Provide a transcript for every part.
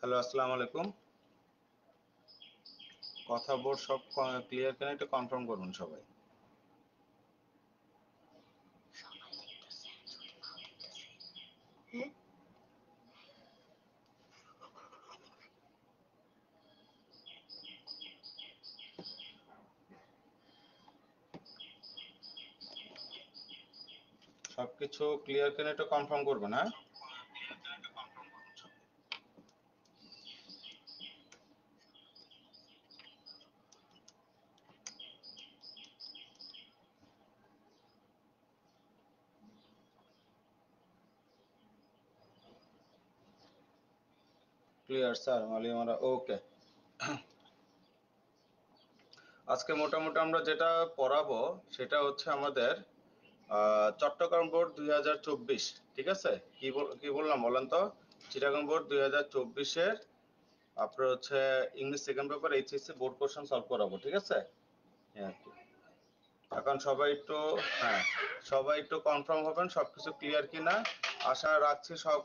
Hello, আসসালামু আলাইকুম। কথা বোর্ড সব ক্লিয়ার কিনা একটু কনফার্ম করুন সবাই। সবকিছু ক্লিয়ার কিনা একটু কনফার্ম করবেন, হ্যাঁ? ক্লিয়ার স্যার, মালিমারা ওকে। আজকে মোটামুটি আমরা যেটা পড়াবো সেটা হচ্ছে আমাদের চট্টগ্রাম বোর্ড 2024, ঠিক আছে? কি বললাম বলেন তো? চিটাগাং বোর্ড 2024-এর আপনার হচ্ছে English second paper HSC board question solve করাবো, ঠিক আছে? হ্যাঁ, এখন সবাই একটু কনফার্ম হবেন সবকিছু ক্লিয়ার কিনা। আশা রাখছি সব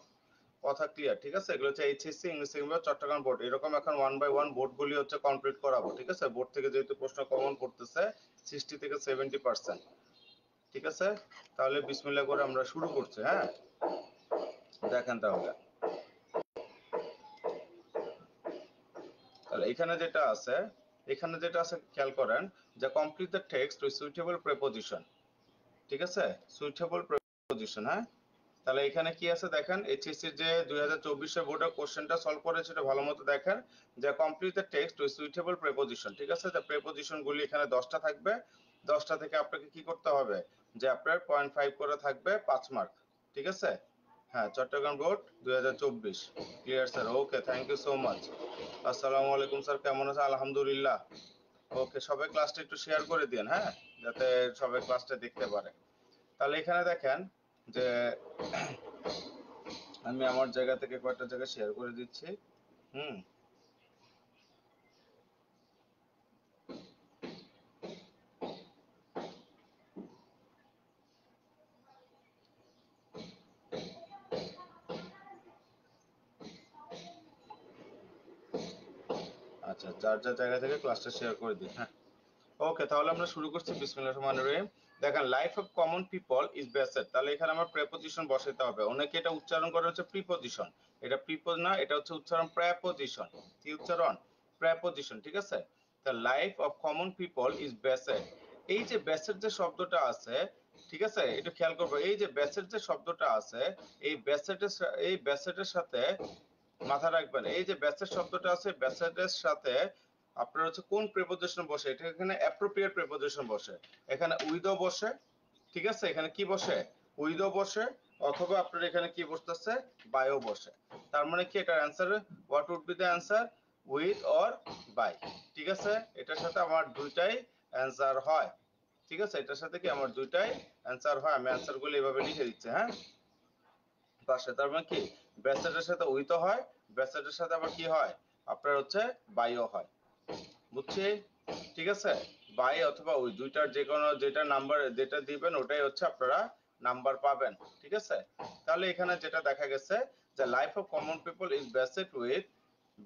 কথা ক্লিয়ার, ঠিক আছে? এগুলো হচ্ছে HSC English second paper Chittagong board. এরকম এখন 1 বাই 1 বোর্ডগুলি হচ্ছে কমপ্লিট করাবো, ঠিক আছে? বোর্ড থেকে যেহেতু প্রশ্ন কমন পড়তেছে 60 থেকে 70%, ঠিক আছে? তাহলে বিসমিল্লাহ করে আমরা শুরু করছি, হ্যাঁ? দেখেন তাহলে এখানে যেটা আছে খেয়াল করেন যে complete the text with suitable preposition, ঠিক আছে? সুইটেবল প্রিপোজিশন, হ্যাঁ? তাহলে এখানে কি আছে দেখেন, এইচএসসি যে 2024 বোর্ডের কোশ্চেনটা সলভ করেছে এটা ভালো মতো দেখেন যে complete the text with suitable preposition, ঠিক আছে? যে প্রিপোজিশন গুলি এখানে 10টা থাকবে। 10টা থেকে আপনাকে কি করতে হবে যে আপনার 0.5 করে থাকবে 5 মার্ক, ঠিক আছে? হ্যাঁ, Chittagong board 2024 clear sir. Okay, thank you so much. আসসালামু আলাইকুম স্যার, কেমন আছেন? আলহামদুলিল্লাহ। ওকে, সবাই ক্লাসটা একটু শেয়ার করে দিন, হ্যাঁ, যাতে সবাই ক্লাসটা দেখতে পারে। তাহলে এখানে দেখেন যে আমি আমার জায়গা থেকে কয়েকটা জায়গা শেয়ার করে দিচ্ছি। হুম, আচ্ছা, যার যার জায়গা থেকে ক্লাসটা শেয়ার করে দিই, হ্যাঁ। ওকে, তাহলে আমরা শুরু করছি। বিসমিল্লাহির রহমানির রহিম। দেখেন, life of common people is based, তাহলে এখানে আমার প্রেপোজিশন বসাতে হবে। অনেকে এটা উচ্চারণ করে হচ্ছে প্রিপোজিশন, এটা প্রিপোজ না, এটা হচ্ছে উচ্চারণ প্রেপোজিশন। কি উচ্চারণ? প্রেপোজিশন, ঠিক আছে? তা life of common people is based, এই যে বেসের যে শব্দটা আছে, ঠিক আছে, একটু খেয়াল করবো, এই যে বেসের যে শব্দটা আছে, এই বেসেটের সাথে মাথা রাখবেন, এই যে ব্যাসেট শব্দটা আছে, ব্যাসেটের সাথে আপনার হচ্ছে কোন প্রিপোজিশন বসে, এটা এখানে অ্যাপ্রোপ্রিয়েট প্রিপোজিশন বসে। এখানে উইথও বসে, ঠিক আছে? এখানে কি বসে? উইথও বসে, অথবা আপনার এখানে কি বসতেছে? বায়ও বসে। তার মানে কি এটার answer, what would be the answer? With or by, ঠিক আছে? এটার সাথে আমার দুইটাই অ্যান্সার হয়, ঠিক আছে? এটার সাথে কি আমার দুইটাই অ্যান্সার হয়। আমি অ্যান্সারগুলো এভাবে লিখে দিচ্ছি, হ্যাঁ, পাশে। তার মানে কি ব্যাসেটের সাথে উইথও হয়, ব্যাসেটের সাথে আবার কি হয় আপনার হচ্ছে বাইও হয়, বুঝছি? ঠিক আছে, বাই অথবা উই দুইটার যে কোনো যেটা নাম্বার যেটা দিবেন ওটাই হচ্ছে আপনারা নাম্বার পাবেন, ঠিক আছে? তাহলে এখানে যেটা দেখা গেছে যে life of common people is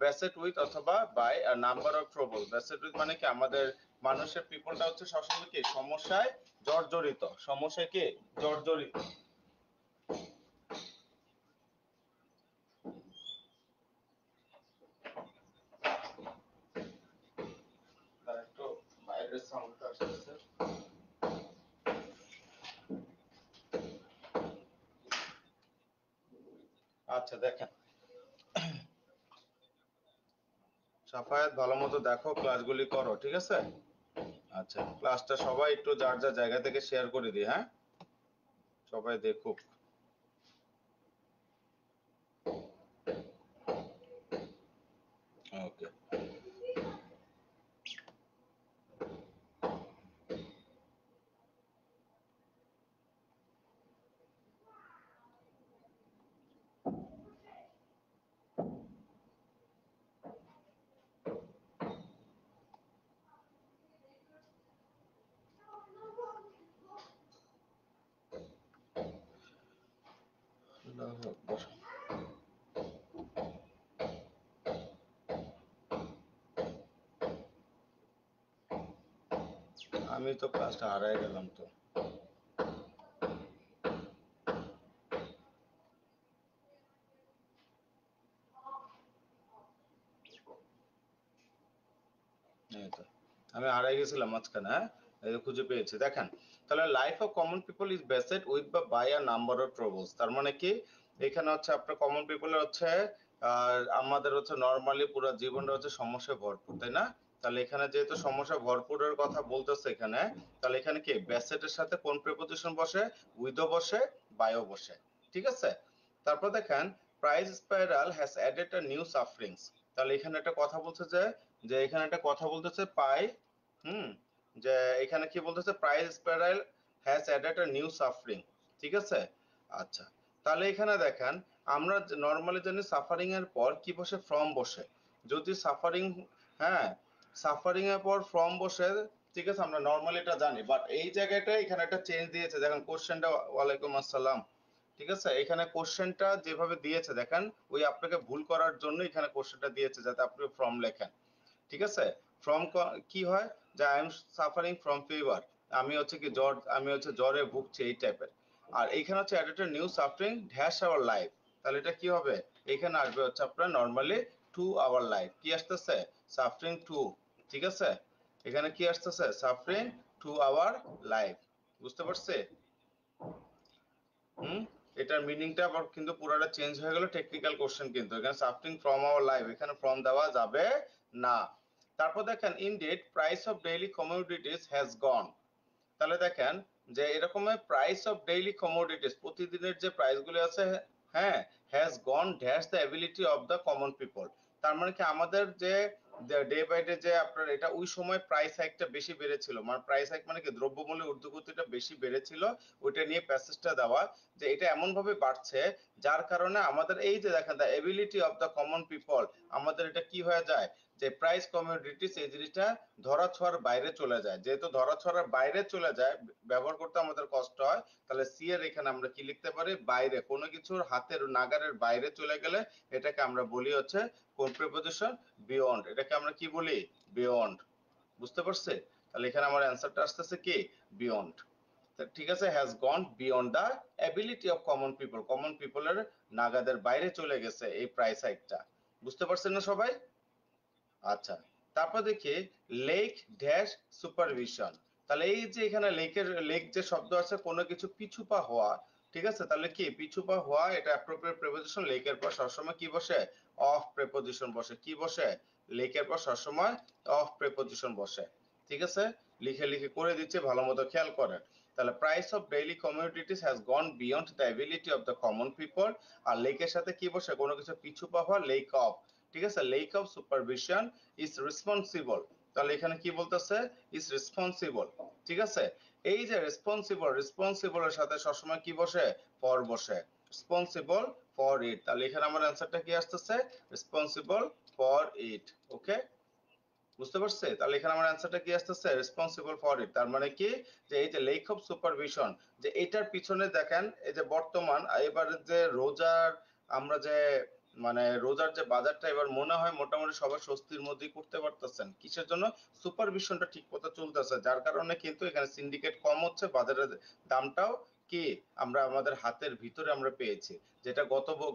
beset with অথবা by a number of trouble. Beset with মানে কি আমাদের মানুষের পিপলটা হচ্ছে সবসময় কি সমস্যায় জর্জরিত, সমস্যায় কি জর্জরিত। তার একটু বাইরের সাউন্ডটা আসতেছে। আচ্ছা, দেখেন সাফায়াত, ভালো মতো দেখো, ক্লাসগুলি করো, ঠিক আছে? আচ্ছা, ক্লাসটা সবাই একটু যার যার জায়গা থেকে শেয়ার করে দিই, হ্যাঁ, সবাই দেখুক। ওকে, আমি তো ক্লাসটা হারাই গেলাম তো। এই তো আমি হারাই গেছিলাম মাঝখানে। হ্যাঁ, এই যে খুঁজে পেয়েছি, দেখেন। তাহলে life of common people is based with বা by a number of troubles. তার মানে কি, এখানে হচ্ছে আপনার কমন পিপলের হচ্ছে আমাদের হচ্ছে নর্মালি পুরো জীবনটা হচ্ছে সমস্যায় ভরপুর, তাই না? তাহলে এখানে যেহেতু সমস্যা ভরপুরের কথা বলতেছে এখানে, তাহলে এখানে কি বেসেটের সাথে কোন প্রিপজিশন বসে? উইথও বসে, বায়ও বসে। ঠিক আছে। তারপর দেখেন, price spiral has added a new sufferings. তাহলে এখানে একটা কথা বলছে যে, এখানে একটা কথা বলতেছে পাই, হুম, যে এখানে কি বলতেছে, price spiral has added a new suffering. ঠিক আছে। আচ্ছা, তাহলে এখানে দেখেন, আমরা নর্মালি জানি সাফারিং এর পর কি বসে? ফ্রম বসে। যদি সাফারিং, হ্যাঁ, সাফারিং এর পর ফ্রম বসে, ঠিক আছে, আমরা নর্মালি এটা জানি, বাট এই জায়গাটা এখানে একটা চেঞ্জ দিয়েছে, দেখেন কোশ্চেনটা। ওয়ালাইকুম আসসালাম। ঠিক আছে, এখানে কোশ্চেনটা যেভাবে দিয়েছে দেখেন, ওই আপনাকে ভুল করার জন্য এখানে কোশ্চেনটা দিয়েছে, যাতে আপনি ফ্রম লেখেন। ঠিক আছে। ফ্রম কি হয়, যে I am suffering from fever, আমি হচ্ছে কি জ্বর, আমি হচ্ছে জ্বরে ভুগছি, এই টাইপের। আর এখানে হচ্ছে added new suffering dash our life. তাহলে এটা কি হবে? এখানে আসবে হচ্ছে আপনার নর্মালি টু আওয়ার লাইফ। কি আসতেছে? Suffering to. ঠিক আছে, এখানে কি আসতেছে? Suffering to our life. বুঝতে পারছে? হুম, এটার মিনিংটা আবার কিন্তু পুরোটা চেঞ্জ হয়ে গেল, টেকনিক্যাল কোশ্চেন কিন্তু। এখানে সাফারিং ফ্রম আওয়ার লাইফ, এখানে ফ্রম দেওয়া যাবে না। তারপর দেখেন, indeed price of daily commodities has গন। তাহলে দেখেন যে এরকম প্রাইস অফ ডেইলি কমোডিটিস, প্রতিদিনের যে প্রাইসগুলো আছে, হ্যাঁ, has gone dash the ability of the common people. তার মানে কি, আমাদের যে ডে বাই ডে যে আপনার এটা ওই সময় প্রাইস হাইকটা বেশি বেড়েছিল, মানে প্রাইস হাইক মানে কি, দ্রব্যমূল্যের ঊর্ধ্বগতিটা বেশি বেড়েছিল, ওইটা নিয়ে প্যাসেজটা দেওয়া, যে এটা এমন ভাবে বাড়ছে যার কারণে আমাদের এই যে দেখেন the ability of the common people, আমাদের এটা কি হয়ে যায়, যে প্রাইস কমোডিটিস এই জিনিসটা ধরাছোঁয়ার বাইরে চলে যায়। যেহেতু ধরাছোঁয়ার বাইরে চলে যায়, ব্যবহার করতে আমাদের কষ্ট হয়, তাহলে সি এর এখানে আমরা কি লিখতে পারি? বাইরে, কোনো কিছুর হাতের নাগারের বাইরে চলে গেলে এটাকে আমরা বলি হচ্ছে কোন প্রিপজিশন? বিয়ন্ড। এটাকে আমরা কি বলি? বিয়ন্ড। বুঝতে পারছে? তাহলে এখানে আমার অ্যান্সারটা আসতেছে কি? বিয়ন্ড। ঠিক আছে, has gone beyond the ability of common people, common পিপলের নাগাদের বাইরে চলে গেছে এই প্রাইস হাইকটা। বুঝতে পারছেন না সবাই? আচ্ছা, তারপর দেখি লেক ড্যাশ সুপারভিশন। তাহলে এই যে এখানে লেকের, লেক যে শব্দ আছে, কোনো কিছু পিছুপা হওয়া। ঠিক আছে, তাহলে কি পিছুপা হওয়া, এটা অ্যাপ্রোপ্রিয়েট প্রিপোজিশন। লেকের পর সবসময় কি বসে? অফ প্রিপোজিশন বসে। কি বসে? লেকের পর সবসময় অফ প্রিপোজিশন বসে। ঠিক আছে, লিখে লিখে করে দিচ্ছে, ভালো মতো খেয়াল করেন। তাহলে price of daily commodities has gone beyond the ability of the common people. আর লেকের সাথে কি বসে? কোনো কিছু পিছুপা হওয়া, লেক অফ। ঠিক আছে, lake of supervision is responsible. তাহলে এখানে কি বলতেছে? Is responsible. ঠিক আছে, এই যে রেসপন্সিবল, রেসপন্সিবলের সাথে সবসময় কি বসে? ফর বসে। রেসপন্সিবল ফর ইট। তাহলে এখানে আমার অ্যান্সারটা কি আসতেছে? রেসপন্সিবল ফর ইট। ওকে, বুঝতে পারছে? তাহলে এখানে আমার অ্যান্সারটা কি আসতেছে? রেসপন্সিবল ফর ইট। তার মানে কি, যে এই যে লেক অফ সুপারভিশন, যে এটার পিছনে দেখেন, এই যে বর্তমান এবারে যে রোজার, আমরা যে মানে রোজার যে বাজারটা এবার মনে হয় মোটামুটি সবাই স্বস্তির মধ্যেই করতে পারতেছেন। কিসের জন্য? সুপারভিশনটা ঠিক মতো চলতেছে, যার কারণে কিন্তু এখানে সিন্ডিকেট কম হচ্ছে, বাজারের দামটাও কি আমরা আমাদের হাতের ভিতরে আমরা পেয়েছি, যেটা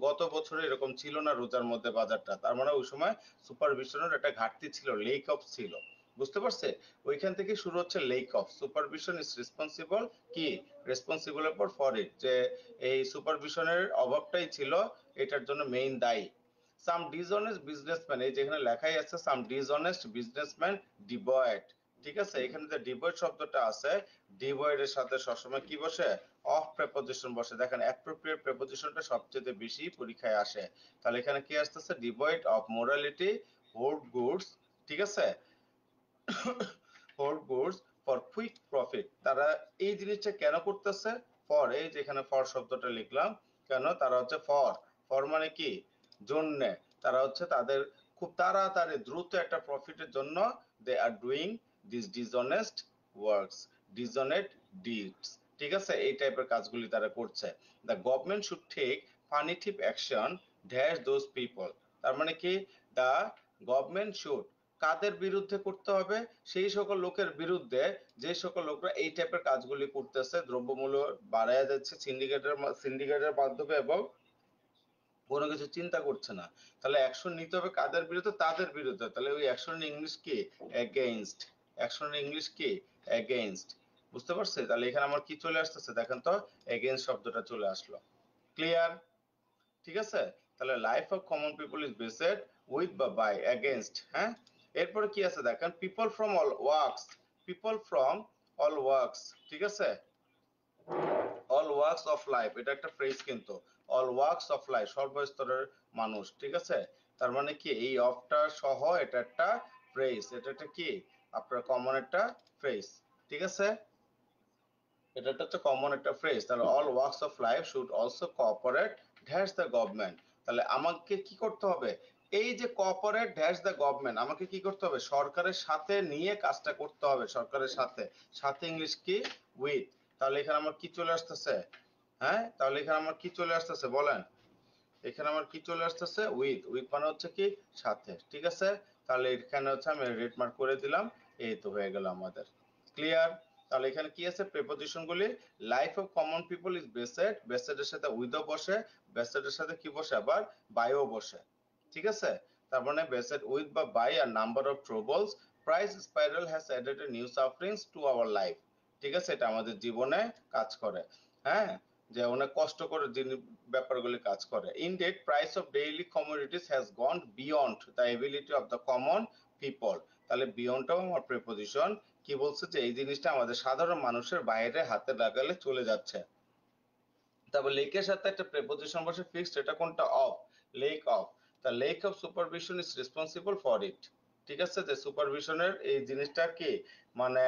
গত বছরে এরকম ছিল না রোজার মধ্যে বাজারটা। তার মানে ওই সময় সুপারভিশনের একটা ঘাটতি ছিল, লেক অফ ছিল। বুঝতে পারছে? ওইখান থেকে শুরু হচ্ছে lake of. Supervision is responsible কি? রেসপন্সিবলের পর ফর ইট, যে এই সুপারভিশনের অভাবটাই ছিল এটার জন্য মেইন দায়ী। সাম ডিসঅনেস্ট বিজনেসম্যান, এই যেখানে লেখাই আছে সাম ডিসঅনেস্ট বিজনেসম্যান ডিভয়েড। ঠিক আছে, এখানে যে ডিভয়েড শব্দটা আছে, ডিভয়েড এর সাথে সবসময় কি বসে? অফ প্রেপোজিশন বসে। দেখেন অ্যাপ্রোপ্রিয়েট প্রেপোজিশনটা সবচেয়ে বেশি পরীক্ষায় আসে। তাহলে এখানে কি আসতেছে? Devoid of morality hoard goods. ঠিক আছে, hoard goods for quick profit. তারা এই জিনিসটা কেন করতেছে? ফর, এই যে এখানে ফর শব্দটা লিখলাম, কেন? তারা হচ্ছে ফর, ফর মানে কি? জন্যে। তারা হচ্ছে তাদের খুব তাড়াতাড়ি দ্রুত একটা প্রফিটের জন্য they are doing this dishonest works, dishonest deeds. ঠিক আছে, এই টাইপের কাজগুলি তারা করছে। The government should take punitive action dash those people. তার মানে কি, দ্য গভর্নমেন্ট শুড কাদের বিরুদ্ধে করতে হবে? সেই সকল লোকের বিরুদ্ধে যে সকল লোকরা এই টাইপের কাজগুলি করতেছে, দ্রব্যমূল্য বাড়ায় যাচ্ছে সিন্ডিকেটের মাধ্যমে এবং কোনো কিছু চিন্তা করছে না। তাহলে অ্যাকশন নিতে হবে কাদের বিরুদ্ধে? তাদের বিরুদ্ধে। তাহলে ওই অ্যাকশনের ইংলিশ কি? এগেইনস্ট। অ্যাকশনের ইংলিশ কি? এগেইনস্ট। বুঝতে পারছি? তাহলে এখানে আমার কি চলে আসতেছে দেখেন তো, এগেইনস্ট শব্দটা চলে আসলো। ক্লিয়ার? ঠিক আছে? তাহলে life of common people is based with বা বাই এগেইনস্ট। হ্যাঁ, এরপরে কি আছে দেখেন, people from all works, people from all works, ঠিক আছে, অল ওয়ার্কস অফ লাইফ, এটা একটা ফ্রেজ কিন্তু, অল ওয়ার্কস অফ লাইফ, সর্বস্তরের মানুষ, ঠিক আছে। তার মানে কি এই অফটা সহ এটা একটা ফ্রেজ, এটা একটা কি আপনার কমন একটা ফ্রেজ, ঠিক আছে, এটা হচ্ছে কমন একটা ফ্রেজ। তাহলে all works of life should also cooperate dash the government. তাহলে আমাকে কি করতে হবে? এই যে কোঅপারেট ড্যাশ দ্য গভর্নমেন্ট, আমাকে কি করতে হবে? সরকারের সাথে নিয়ে কাজটা করতে হবে, সরকারের সাথে, সাথে ইংলিশ কি? উইথ। তাহলে এখানে আমার কি চলে আসতেছে? হ্যাঁ, তাহলে এখানে আমার কি চলে আসতেছে বলেন? এখানে আমার কি চলে আসতেছে? উইথ। উইথ মানে হচ্ছে কি? সাথে, ঠিক আছে। তাহলে এখানে হচ্ছে আমি রেড মার্ক করে দিলাম, এই তো হয়ে গেল আমাদের। ক্লিয়ার? তাহলে এখানে কি আছে? প্রিপজিশন গুলি, life of common people is based, বেসেডের সাথে উইথও বসে, বেসেডের সাথে কি বসে? আবার বাইও বসে, ঠিক আছে। তার মানে বেসেড উইথ বা বাই আর number of troubles, price spiral has added a new sufferings to our life, ঠিক আছে, এটা আমাদের জীবনে কাজ করে। হ্যাঁ, যে অনেক কষ্ট করে ব্যাপারগুলি কাজ করে। Indeed price of daily commodities has gone beyond the ability of the common people. তাহলে বিয়ন্ডটাও আমার প্রিপজিশন, কি বলছে? যে এই জিনিসটা আমাদের সাধারণ মানুষের বাইরে হাতে লাগালে চলে যাচ্ছে। তারপর লেকের সাথে একটা প্রিপজিশন বসে ফিক্সড, এটা কোনটা? Of, lack of. তা lack of supervision is responsible for it, ঠিক আছে, যে সুপারভিশনের এই জিনিসটা কি, মানে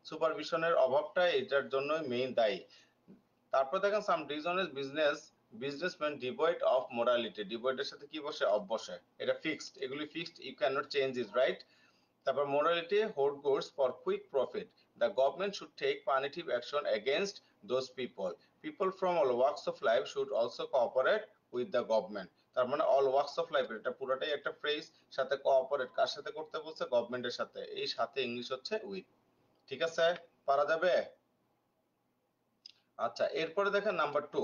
সুপারভিশনের অভাবটা এটার জন্যই মেইন দায়ী। তারপর দেখেন some dishonest businessman devoid of morality, ডিভয়েডের সাথে কি বসে? অফ বসে, এটা ফিক্সড, এগুলি fixed, you can not change it, right. তারপর morality hold goods for quick profit, the government should take punitive action against those people, people from all works of life should also cooperate with the government. তার মানে all works of life এটা পুরোটাই একটা phrase, সাথে cooperate কার সাথে করতে বলছে? গভর্নমেন্টের সাথে, এই সাথে ইংলিশ হচ্ছে উইথ, ঠিক আছে, পারা যাবে। আচ্ছা, এরপরে দেখেন নাম্বার টু।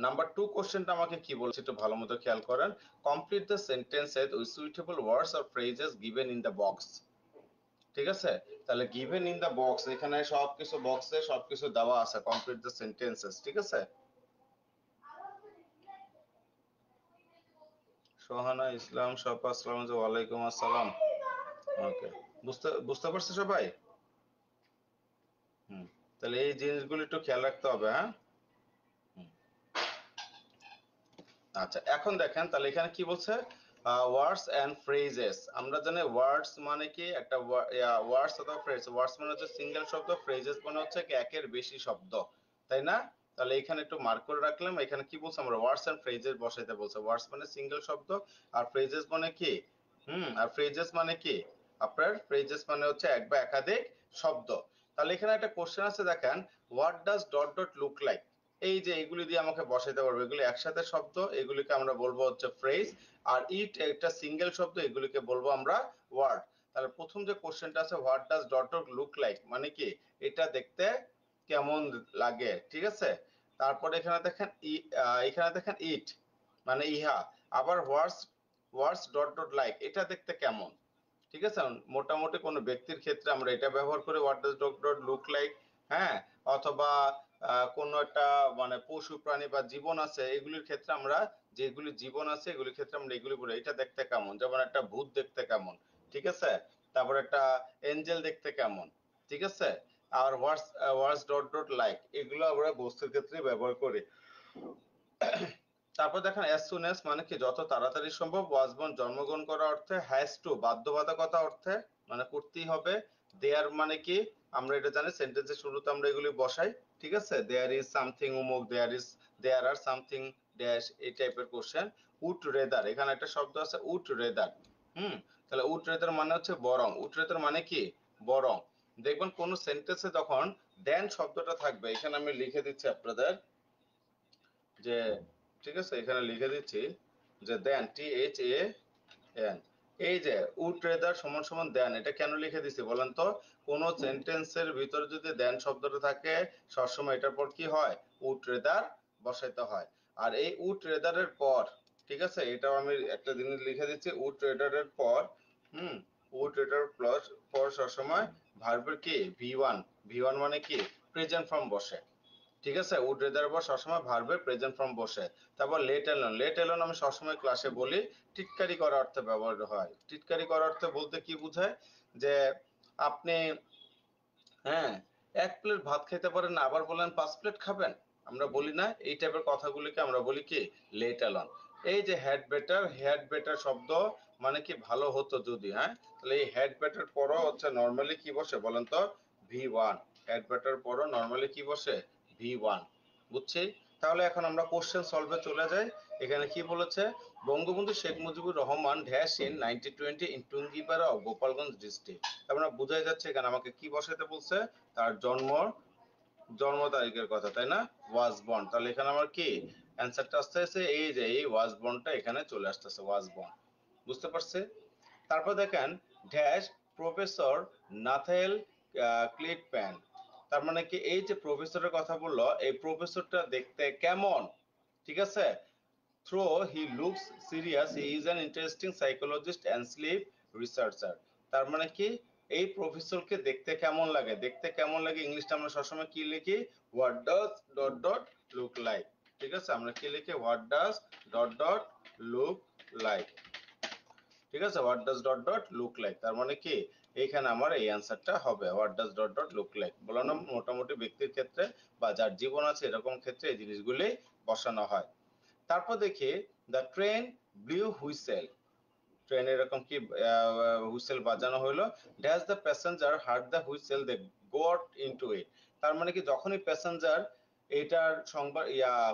নাম্বার টু কোশ্চেনটা আমাকে কি বলছে একটু ভালো মতো খেয়াল করেন। Complete the sentences with suitable words or phrases given in the box, ঠিক আছে। তাহলে গিভেন ইন দ্য বক্স, এখানে সবকিছু বক্সে সবকিছু দেওয়া আছে, কমপ্লিট দ্য সেন্টেন্সেস, ঠিক আছে। সোহানা ইসলাম শফা আসসালাম, ওয়ালাইকুম আসসালাম। ওকে, বুঝতে বুঝতে পারছো সবাই? হুম, তাহলে এই জিনিসগুলো একটু খেয়াল রাখতে হবে, হ্যাঁ। হুম, আচ্ছা, এখন দেখেন তাহলে এখানে কি বলছে? Words and phrases. আমরা জানি ওয়ার্ডস মানে কি? একটা ওয়ার্ডস অথবা ফ্রেজ, ওয়ার্ডস মানে হচ্ছে সিঙ্গেল শব্দ, ফ্রেজেস মানে হচ্ছে কি একের বেশি শব্দ, তাই না? তাহলে এখানে একটু মার্ক করে রাখলাম, এখানে কি বলছে? আমরা ওয়ার্ডস এন্ড ফ্রেজেস বসাইতে বলছে। ওয়ার্ডস মানে সিঙ্গেল শব্দ, আর ফ্রেজেস মানে কি? আর ফ্রেজেস মানে কি? আপনার ফ্রেজেস মানে হচ্ছে এক বা একাধিক শব্দ। তাহলে এখানে একটা কোশ্চেন আছে দেখেন, what does dot dot look like? এই যে এগুলি দিয়ে আমাকে বসাইতে পারবো, এগুলি একসাথে শব্দ, এগুলিকে আমরা বলবো হচ্ছে ফ্রেজ। আর ইট একটা সিঙ্গেল শব্দ, এগুলিকে বলবো আমরা ওয়ার্ড। তাহলে প্রথম যে কোশ্চেনটা আছে, what does dot dot look like, মানে কি? এটা দেখতে কেমন লাগে, ঠিক আছে। তারপরে এখানে দেখেন ইট মানে ইহা। আবার হোয়াটস হোয়াটস ডট ডট লাইক, এটা দেখতে কেমন, ঠিক আছে। মোটামুটি কোনো ব্যক্তির ক্ষেত্রে আমরা এটা ব্যবহার করি, what does dot dot look like. হ্যাঁ, অথবা কোনো একটা মানে পশু প্রাণী বা জীবন আছে, এগুলির ক্ষেত্রে আমরা, যেগুলি জীবন আছে এগুলির ক্ষেত্রে আমরা এগুলি বলি, এটা দেখতে কেমন, যেমন একটা ভূত দেখতে কেমন, ঠিক আছে। তারপর একটা এঞ্জেল দেখতে কেমন, ঠিক আছে। আর হোয়াটস ডট ডট লাইক, এগুলো আমরা বস্তুর ক্ষেত্রে ব্যবহার করি। তারপর দেখেন অ্যাজ সুন অ্যাজ মানে কি? যত তাড়াতাড়ি সম্ভব। ওয়াজ বর্ন জন্মগ্রহণ করা অর্থে। হ্যাজ টু বাধ্যবাধকতা অর্থে, মানে করতেই হবে। দেয়ার মানে কি? আমরা এটা জানি, সেন্টেন্সের শুরুতে আমরা এগুলি বসাই, ঠিক আছে। দেয়ার ইজ সামথিং উমুক, দেয়ার আর সামথিং ড্যাশ, এই টাইপের কোশ্চেন। উড রেদার, এখানে একটা শব্দ আছে উড রেদার। তাহলে উড রেদার মানে হচ্ছে বরং। উড রেদার মানে কি? বরং। দেখবেন কোন সেন্টেন্সে যখন দেন শব্দটা থাকবে, এখানে আমি লিখে দিচ্ছি আপনাদের যে, ঠিক আছে, এখানে লিখে দিচ্ছি যে দেন, THAN, এই যে উড রেদার সমান সমান দেন, এটা কেন লিখে দিছি বলেন তো? কোন সেন্টেন্সের ভিতরে যদি দেন শব্দটা থাকে সবসময় এটার পর কি হয়? উড রেদার বসাইতে হয়। আর এই উড রেদারের পর, ঠিক আছে, এটাও আমি একটা জিনিস লিখে দিচ্ছি, উড রেদারের পর উড রেদার প্লাস পর সবসময় ভার্বের কি ভি ওয়ান মানে কি প্রেজেন্ট ফর্ম বসে। ঠিক আছে, উড রেদার পর সবসময় ভার্বের প্রেজেন্ট ফর্ম বসে। তারপর লেট এলোন আমি সবসময় ক্লাসে বলি টিটকারি করার অর্থে ব্যবহার হয়। টিটকারি করার অর্থে বলতে কি বোঝায়? যে আপনি, হ্যাঁ, এক প্লেট ভাত খেতে পারেন না আবার বলেন 5 প্লেট খাবেন, আমরা বলি না এই টাইপের কথাগুলিকে আমরা বলি কি লেট অ্যালন। এই যে হ্যাড বেটার শব্দ মানে কি ভালো হতো যদি, হ্যাঁ, তাহলে এই হ্যাড বেটার পরও হচ্ছে নর্মালি কি বসে বলেন তো? V one. হ্যাড বেটার পরও নর্মালি কি বসে? V one. বুঝছি? তাহলে এখন আমরা কোশ্চেন সলভে চলে যাই। এখানে কি বলেছে? Bangabandhu Sheikh Mujibur Rahman dash in 1920 in Tungipara of Gopalganj district. তার মানে বোঝাই যাচ্ছে এখানে আমাকে কি বসাইতে বলছে? তার জন্ম তারিখের কথা, তাই না? Was born. তাহলে এখানে আমার কি অ্যান্সারটা আসতেছে? এই যে এই ওয়াজ বর্নটা এখানে চলে আসতেছে, ওয়াজ বর্ন। বুঝতে পারছে? তারপর দেখেন ড্যাশ প্রফেসর নাথায়েল ক্লিটম্যান। তার মানে কি এই যে প্রফেসরের কথা বললো, এই প্রফেসরটা দেখতে কেমন? ঠিক আছে, though he looks serious he is an interesting psychologist and sleep researcher. তার মানে কি এই প্রফেসরকে দেখতে কেমন লাগে? দেখতে কেমন লাগে ইংলিশটা আমরা সবসময় কি লিখি? What does dot dot look like. ঠিক আছে, আমরা কি লিখি? What does dot dot look like. ঠিক আছে, what does dot dot look like. তার মানে কি এইখানে আমার এই অ্যান্সারটা হবে what does dot dot look like. বলানো মোটামুটি ব্যক্তির ক্ষেত্রে বা যার জীবন আছে এরকম ক্ষেত্রে এই জিনিসগুলি বসানো হয়। তারপর দেখি the train blew whistle. Train এরকম কি হুইসেল বাজানো হলো। Dash the passenger heard the whistle they got into it. তার মানে কি যখনই প্যাসেঞ্জার এটার সংবাদ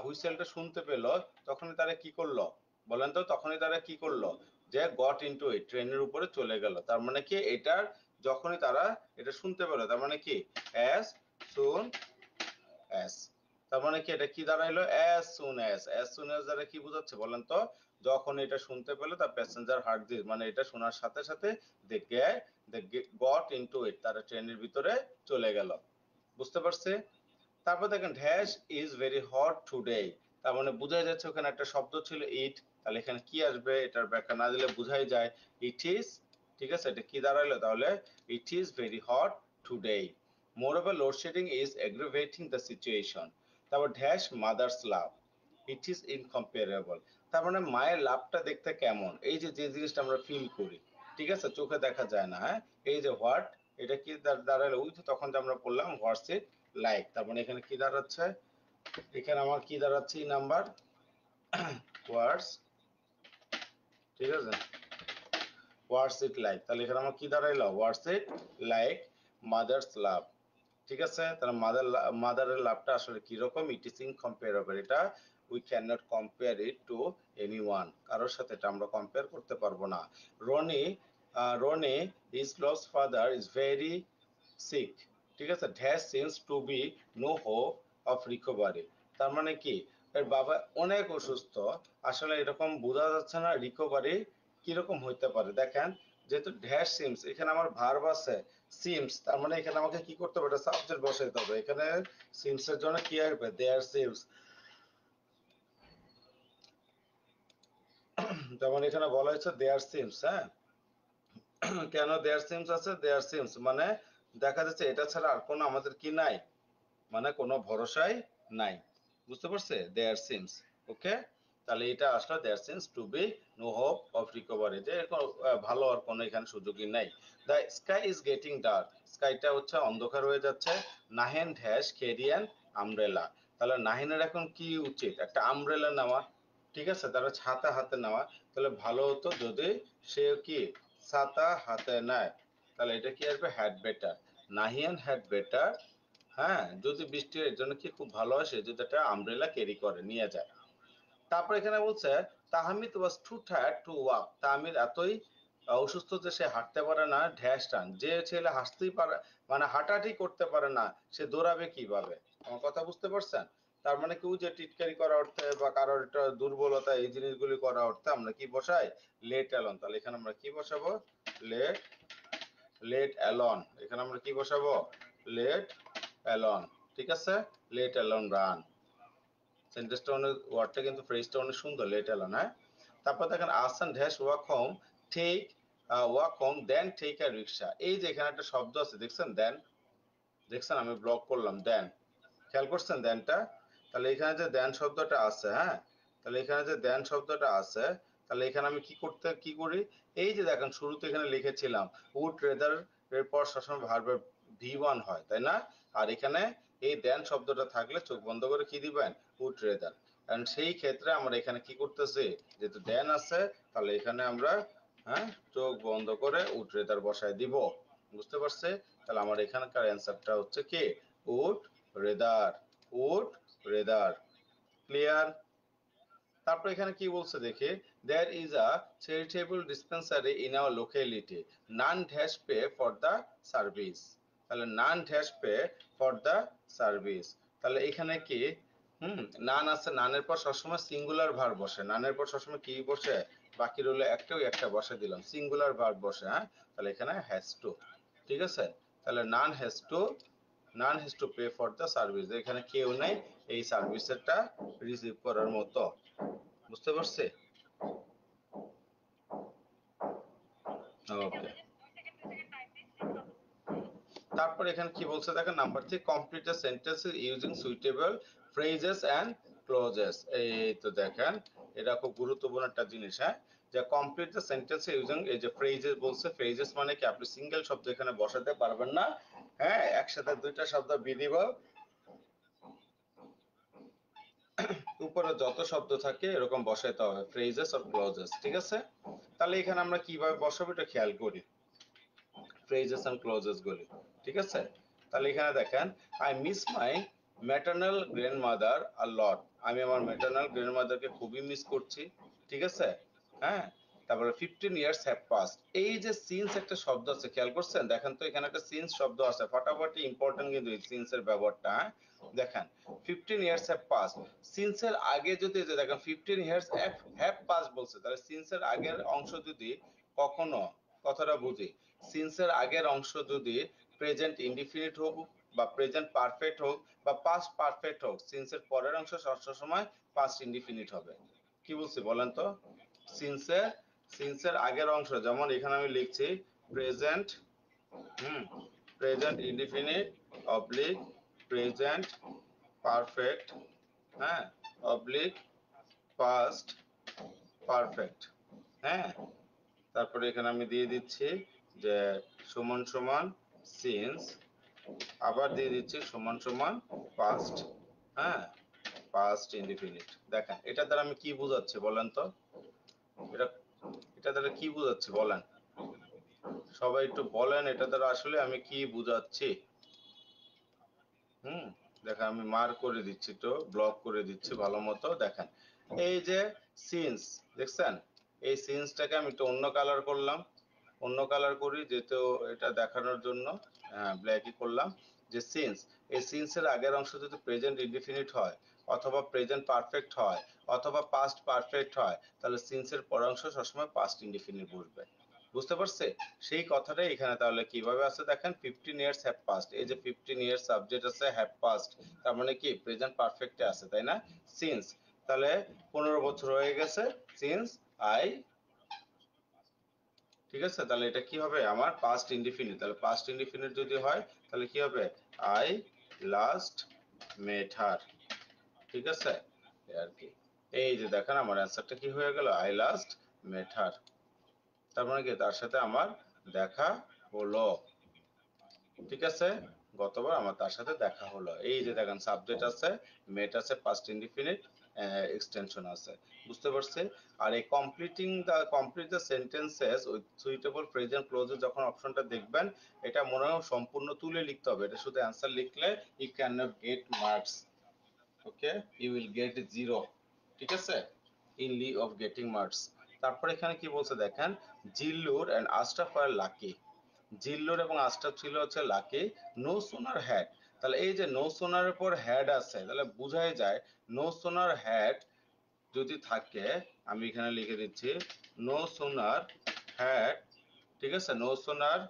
হুইসেলটা শুনতে পেল তখনই তারা কি করলো বলেন তো? তখনই তারা কি করলো? যে গট ইনটু ইট, ট্রেনের উপরে চলে গেল। তার মানে কি এটার যখনই তারা এটা শুনতে পেল, তার মানে কি অ্যাজ সুন অ্যাজ। তার মানে কি এটা কি দাঁড়াইলো? As soon as. As soon as দ্বারা কি বোঝাচ্ছে বলেন তো? যখন এটা শুনতে পেলো তার প্যাসেঞ্জার হার্ট দিস, মানে এটা শোনার সাথে সাথে দে গট ইনটু ইট, তারা ট্রেনের ভিতরে চলে গেল। বুঝতে পারছে? তারপর দেখেন dash is very hot today. তার মানে বোঝাই যাচ্ছে ওখানে একটা শব্দ ছিল ইট, তাহলে এখানে কি আসবে? এটার ব্যাখ্যা না দিলে বোঝাই যায় ইট ইজ। ঠিক আছে, এটা কি দাঁড়াইলো তাহলে? It is very hot today. Moreover load shedding is aggravating the situation. তারপর dash mother's love, it is incomparable. তার মানে মায়ের লাভটা দেখতে কেমন? এই যে যে জিনিসটা আমরা ফিল করি, ঠিক আছে, চোখে দেখা যায় না, হ্যাঁ, এই যে হোয়াট, এটা কি দাঁড়ালো? ওই যে তখন যে আমরা বললাম হোয়াটস ইট লাইক। তার মানে এখানে কি দাঁড়াচ্ছে? এখানে আমার কি দাঁড়াচ্ছে? নাম্বার হোয়াটস, ঠিক আছে, হোয়াটস ইট লাইক। তাহলে এখানে আমার কি দাঁড়াইলো? হোয়াটস ইট লাইক মাদার্স লাভ। ঠিক আছে, তাহলে মাদারের লাভটা আসলে কি রকম? It is incomparable. এটা we can not compare it to anyone, কারোর সাথে এটা আমরা কম্পেয়ার করতে পারবো না। Rony Rony is lost father is very sick. ঠিক আছে, dash seems to be no hope of recovery. তার মানে কি এর বাবা অনেক অসুস্থ, আসলে এরকম বোঝা যাচ্ছে না রিকভারি কিরকম হইতে পারে। দেখেন যেহেতু ড্যাশ সিমস, এখানে আমার ভার্ব আছে সিমস, তার মানে এখানে আমাকে কি করতে হবে? এটা সাবজেক্ট বসাইতে হবে। এখানে সিমস এর জন্য কি আসবে? দেয়ার সিমস। যেমন এখানে বলা হয়েছে দেয়ার সিমস, হ্যাঁ, কেন দেয়ার সিমস আছে? দেয়ার সিমস মানে দেখা যাচ্ছে এটা ছাড়া আর কোনো আমাদের কি নাই, মানে কোনো ভরসাই নাই। বুঝতে পারছে? দেয়ার সিমস। ওকে, তাহলে এটা আসলে there seems to be no hope of recovery, যে ভালো আর কোনো এখানে সুযোগই নাই। The sky is getting dark, স্কাইটা হচ্ছে অন্ধকার হয়ে যাচ্ছে। Nahin dash carry an umbrella. তাহলে নাহিনের এখন কি উচিত? একটা আমব্রেলা নেওয়া। ঠিক আছে, তারা ছাতা হাতে নেওয়া। তাহলে ভালো হতো যদি সে কি ছাতা হাতে নেয়। তাহলে এটা কি আসবে? Had better. Nahiyan had better, হ্যাঁ, যদি বৃষ্টি হয় এর জন্য কি খুব ভালো হয়, সে যদি একটা আমব্রেলা ক্যারি করে নিয়ে যায়। তারপর এখানে বলছে Tahmid was too tired to walk. Tahmid এতই অসুস্থ যে সে হাঁটতে পারে না। ড্যাশ টান, যে ছেলে হাঁটতেই পারে মানে হাঁটাহাঁটি করতে পারে না, সে দৌড়াবে কিভাবে? আমার কথা বুঝতে পারছেন? তার মানে কেউ যে টিটকারি করা অর্থে বা কারোর একটা দুর্বলতা এই জিনিসগুলি করা অর্থে আমরা কি বসাই, লেট অ্যালন। তাহলে এখানে আমরা কি বসাবো, লেট লেট অ্যালন। এখানে আমরা কি বসাবো, লেট অ্যালন। ঠিক আছে, লেট অ্যালন রান। সেন্টেন্সটা অনেক, ওয়ার্ডটা কিন্তু ফ্রেজটা অনেক সুন্দর, লেট অ্যালন। হ্যাঁ, তারপর দেখেন Ahsan dash walk home, take walk home then take a rickshaw. এই যে এখানে একটা শব্দ আছে দেখছেন, দেন, দেখছেন আমি ব্লক করলাম দেন, খেয়াল করছেন দেনটা। তাহলে এখানে যে দেন শব্দটা আছে, হ্যাঁ, তাহলে এখানে যে দেন শব্দটা আছে, তাহলে এখানে আমি কি করি, এই যে দেখেন শুরুতে এখানে লিখেছিলাম উড রেদার এর পর সবসময় ভার্বের ভি1 হয়, তাই না? আর এখানে এই দেন শব্দটা থাকলে চোখ বন্ধ করে কি দিবেন, উড রেদার। কারণ সেই ক্ষেত্রে আমরা এখানে কি করতেছি, যেহেতু দেন আছে, তাহলে এখানে আমরা, হ্যাঁ, চোখ বন্ধ করে উড রেদার বসায় দিব। বুঝতে পারছে? তাহলে আমার এখানকার অ্যান্সারটা হচ্ছে কি, would rather, would rather. Clear? তারপর এখানে কি বলছে দেখে, there is a charitable dispensary in our locality, none dash pay for the service. তাহলে none dash pay for the service. তাহলে এখানে কি, নান আছে, নানের পর সবসময় সিঙ্গুলার ভার্ব বসে, নানের পর সবসময় কি বসে, বাকি রইলো একটা, ওই একটা বসে দিলাম, সিঙ্গুলার ভার্ব বসে। হ্যাঁ, তাহলে এখানে হ্যাজ টু। ঠিক আছে, তাহলে none has to pay for the service, এখানে কেউ নেই এই সার্ভিসটা রিসিভ করার মতো। বুঝতে পারছে? ওকে। তারপর এখানে কি বলছে দেখেন, number 3, complete the sentences using suitable phrases and clauses. এই তো দেখেন, এটা খুব গুরুত্বপূর্ণ একটা জিনিস। হ্যাঁ, যে কমপ্লিট দ্য সেন্টেন্স ইউজিং, এই যে ফ্রেজেস বলছে, ফ্রেজেস মানে কি, আপনি সিঙ্গেল শব্দ এখানে বসাতে পারবেন না। হ্যাঁ, একসাথে দুইটা শব্দ বিধিবল উপরে যত শব্দ থাকে এরকম বসাইতে হবে, ফ্রেজেস অর ক্লজেস। ঠিক আছে, তাহলে এখানে আমরা কিভাবে বসাবো এটা খেয়াল করি, ফ্রেজেস এন্ড ক্লজেস গুলি। ঠিক আছে, তাহলে এখানে দেখেন, I miss my maternal grandmother a lot. আমি আমার ম্যাটার্নাল গ্র্যান্ডমাদারকে খুবই মিস করছি। ঠিক আছে, হ্যাঁ, তারপরে 15 ইয়ার্স হ্যাভ পাস্ট। এই যে সিন্স একটা শব্দ আছে, খেয়াল করছেন, দেখেন তো এখানে একটা সিন্স শব্দ আছে, ফাটাফাটি ইম্পর্টেন্ট কিন্তু এই সিন্স এর ব্যবহারটা। হ্যাঁ, দেখেন 15 ইয়ার্স হ্যাভ পাস্ট, সিন্স এর আগে যদি, যে দেখেন 15 ইয়ার্স হ্যাভ পাস্ট বলছে, তাহলে সিন্স এর আগের অংশ যদি কখনো, কথাটা বুঝি, সিন্স এর আগের অংশ যদি প্রেজেন্ট ইনডিফিনিট হোক বা প্রেজেন্ট পারফেক্ট হোক বা পাস্ট পারফেক্ট হোক, সিন্স এর পরের অংশ সবসময় পাস্ট ইনডিফিনিট হবে। কি বলছি বলেন তো, সিন্সের সিন্সের আগের অংশ, যেমন এখানে আমি লিখছি present, present indefinite oblique present perfect, হ্যাঁ, অবলিক পাস্ট পারফেক্ট। হ্যাঁ, তারপরে এখানে আমি দিয়ে দিচ্ছি যে সমান সমান সিন্স, আবার দিয়ে দিচ্ছি সমান সমান পাস্ট, হ্যাঁ, পাস্ট ইনডিফিনিট। দেখেন এটা দ্বারা আমি কি বোঝাচ্ছি বলেন তো, এটা এটা দ্বারা কি বোঝাচ্ছি বলেন, সবাই একটু বলেন এটা দ্বারা আসলে আমি কি বোঝাচ্ছি। হুম, দেখেন আমি মার্ক করে দিচ্ছি, তো ব্লক করে দিচ্ছি ভালো মতো। দেখেন এই যে সিন্স, দেখছেন, এই সিন্সটাকে আমি একটু অন্য কালার করলাম, অন্য কালার করি যেহেতু এটা দেখানোর জন্য, ব্ল্যাকই করলাম। যে সিন্স, এই সিন্সের আগের অংশ যদি প্রেজেন্ট ইনডিফিনিট হয় অথবা প্রেজেন্ট পারফেক্ট হয় অথবা পাস্ট পারফেক্ট হয়, তাহলে সিন্সের পর অংশ সবসময় পাস্ট ইনডিফিনিট বসবে। বুঝতে পারছে? সেই কথাটাই এখানে তাহলে কিভাবে আছে দেখেন, 15 ইয়ার্স হ্যাভ পাস্ট, এই যে 15 ইয়ার্স সাবজেক্ট আছে, হ্যাভ পাস্ট, তার মানে কি প্রেজেন্ট পারফেক্টে আছে, তাই না? সিন্স, তাহলে 15 বছর হয়ে গেছে সিন্স আই, ঠিক আছে, তাহলে এটা কি হবে আমার পাস্ট ইনডিফিনিট। তাহলে পাস্ট ইনডিফিনিট যদি হয় তাহলে কি হবে, আই লাস্ট মেট হার। ঠিক আছে, এই আর কি, এই যে দেখেন আমার অ্যান্সারটা কি হয়ে গেল, আই লাস্ট মেট হার। তার মানে কি তার সাথে আমার দেখা হলো। ঠিক আছে, গতবার আমার তার সাথে দেখা হলো। এই যে দেখেন সাবজেক্ট আছে, মেট আছে, পাস্ট ইনডিফিনিট, এক্সটেনশন আছে। বুঝতে পারছে? আর এই complete the sentences with suitable phrase and clauses যখন অপশনটা দেখবেন, এটা মনে হয় সম্পূর্ণ তুলে লিখতে হবে, এটা শুধু অ্যান্সার লিখলে you can not get marks. Okay, you will get 0। ঠিক আছে, in lieu of getting marks. তারপর এখানে কি বলছে দেখেন, Zillur and Ashraf are lucky, Zillur এবং আশরাফ ছিল হচ্ছে লাকি, নো সোনার হ্যাড, তাহলে এই যে নো সোনারের পর হ্যাড আছে, তাহলে বোঝাই যায় নো সোনার হ্যাড যদি থাকে, আমি এখানে লিখে দিচ্ছি নো সোনার হ্যাড, ঠিক আছে, no sooner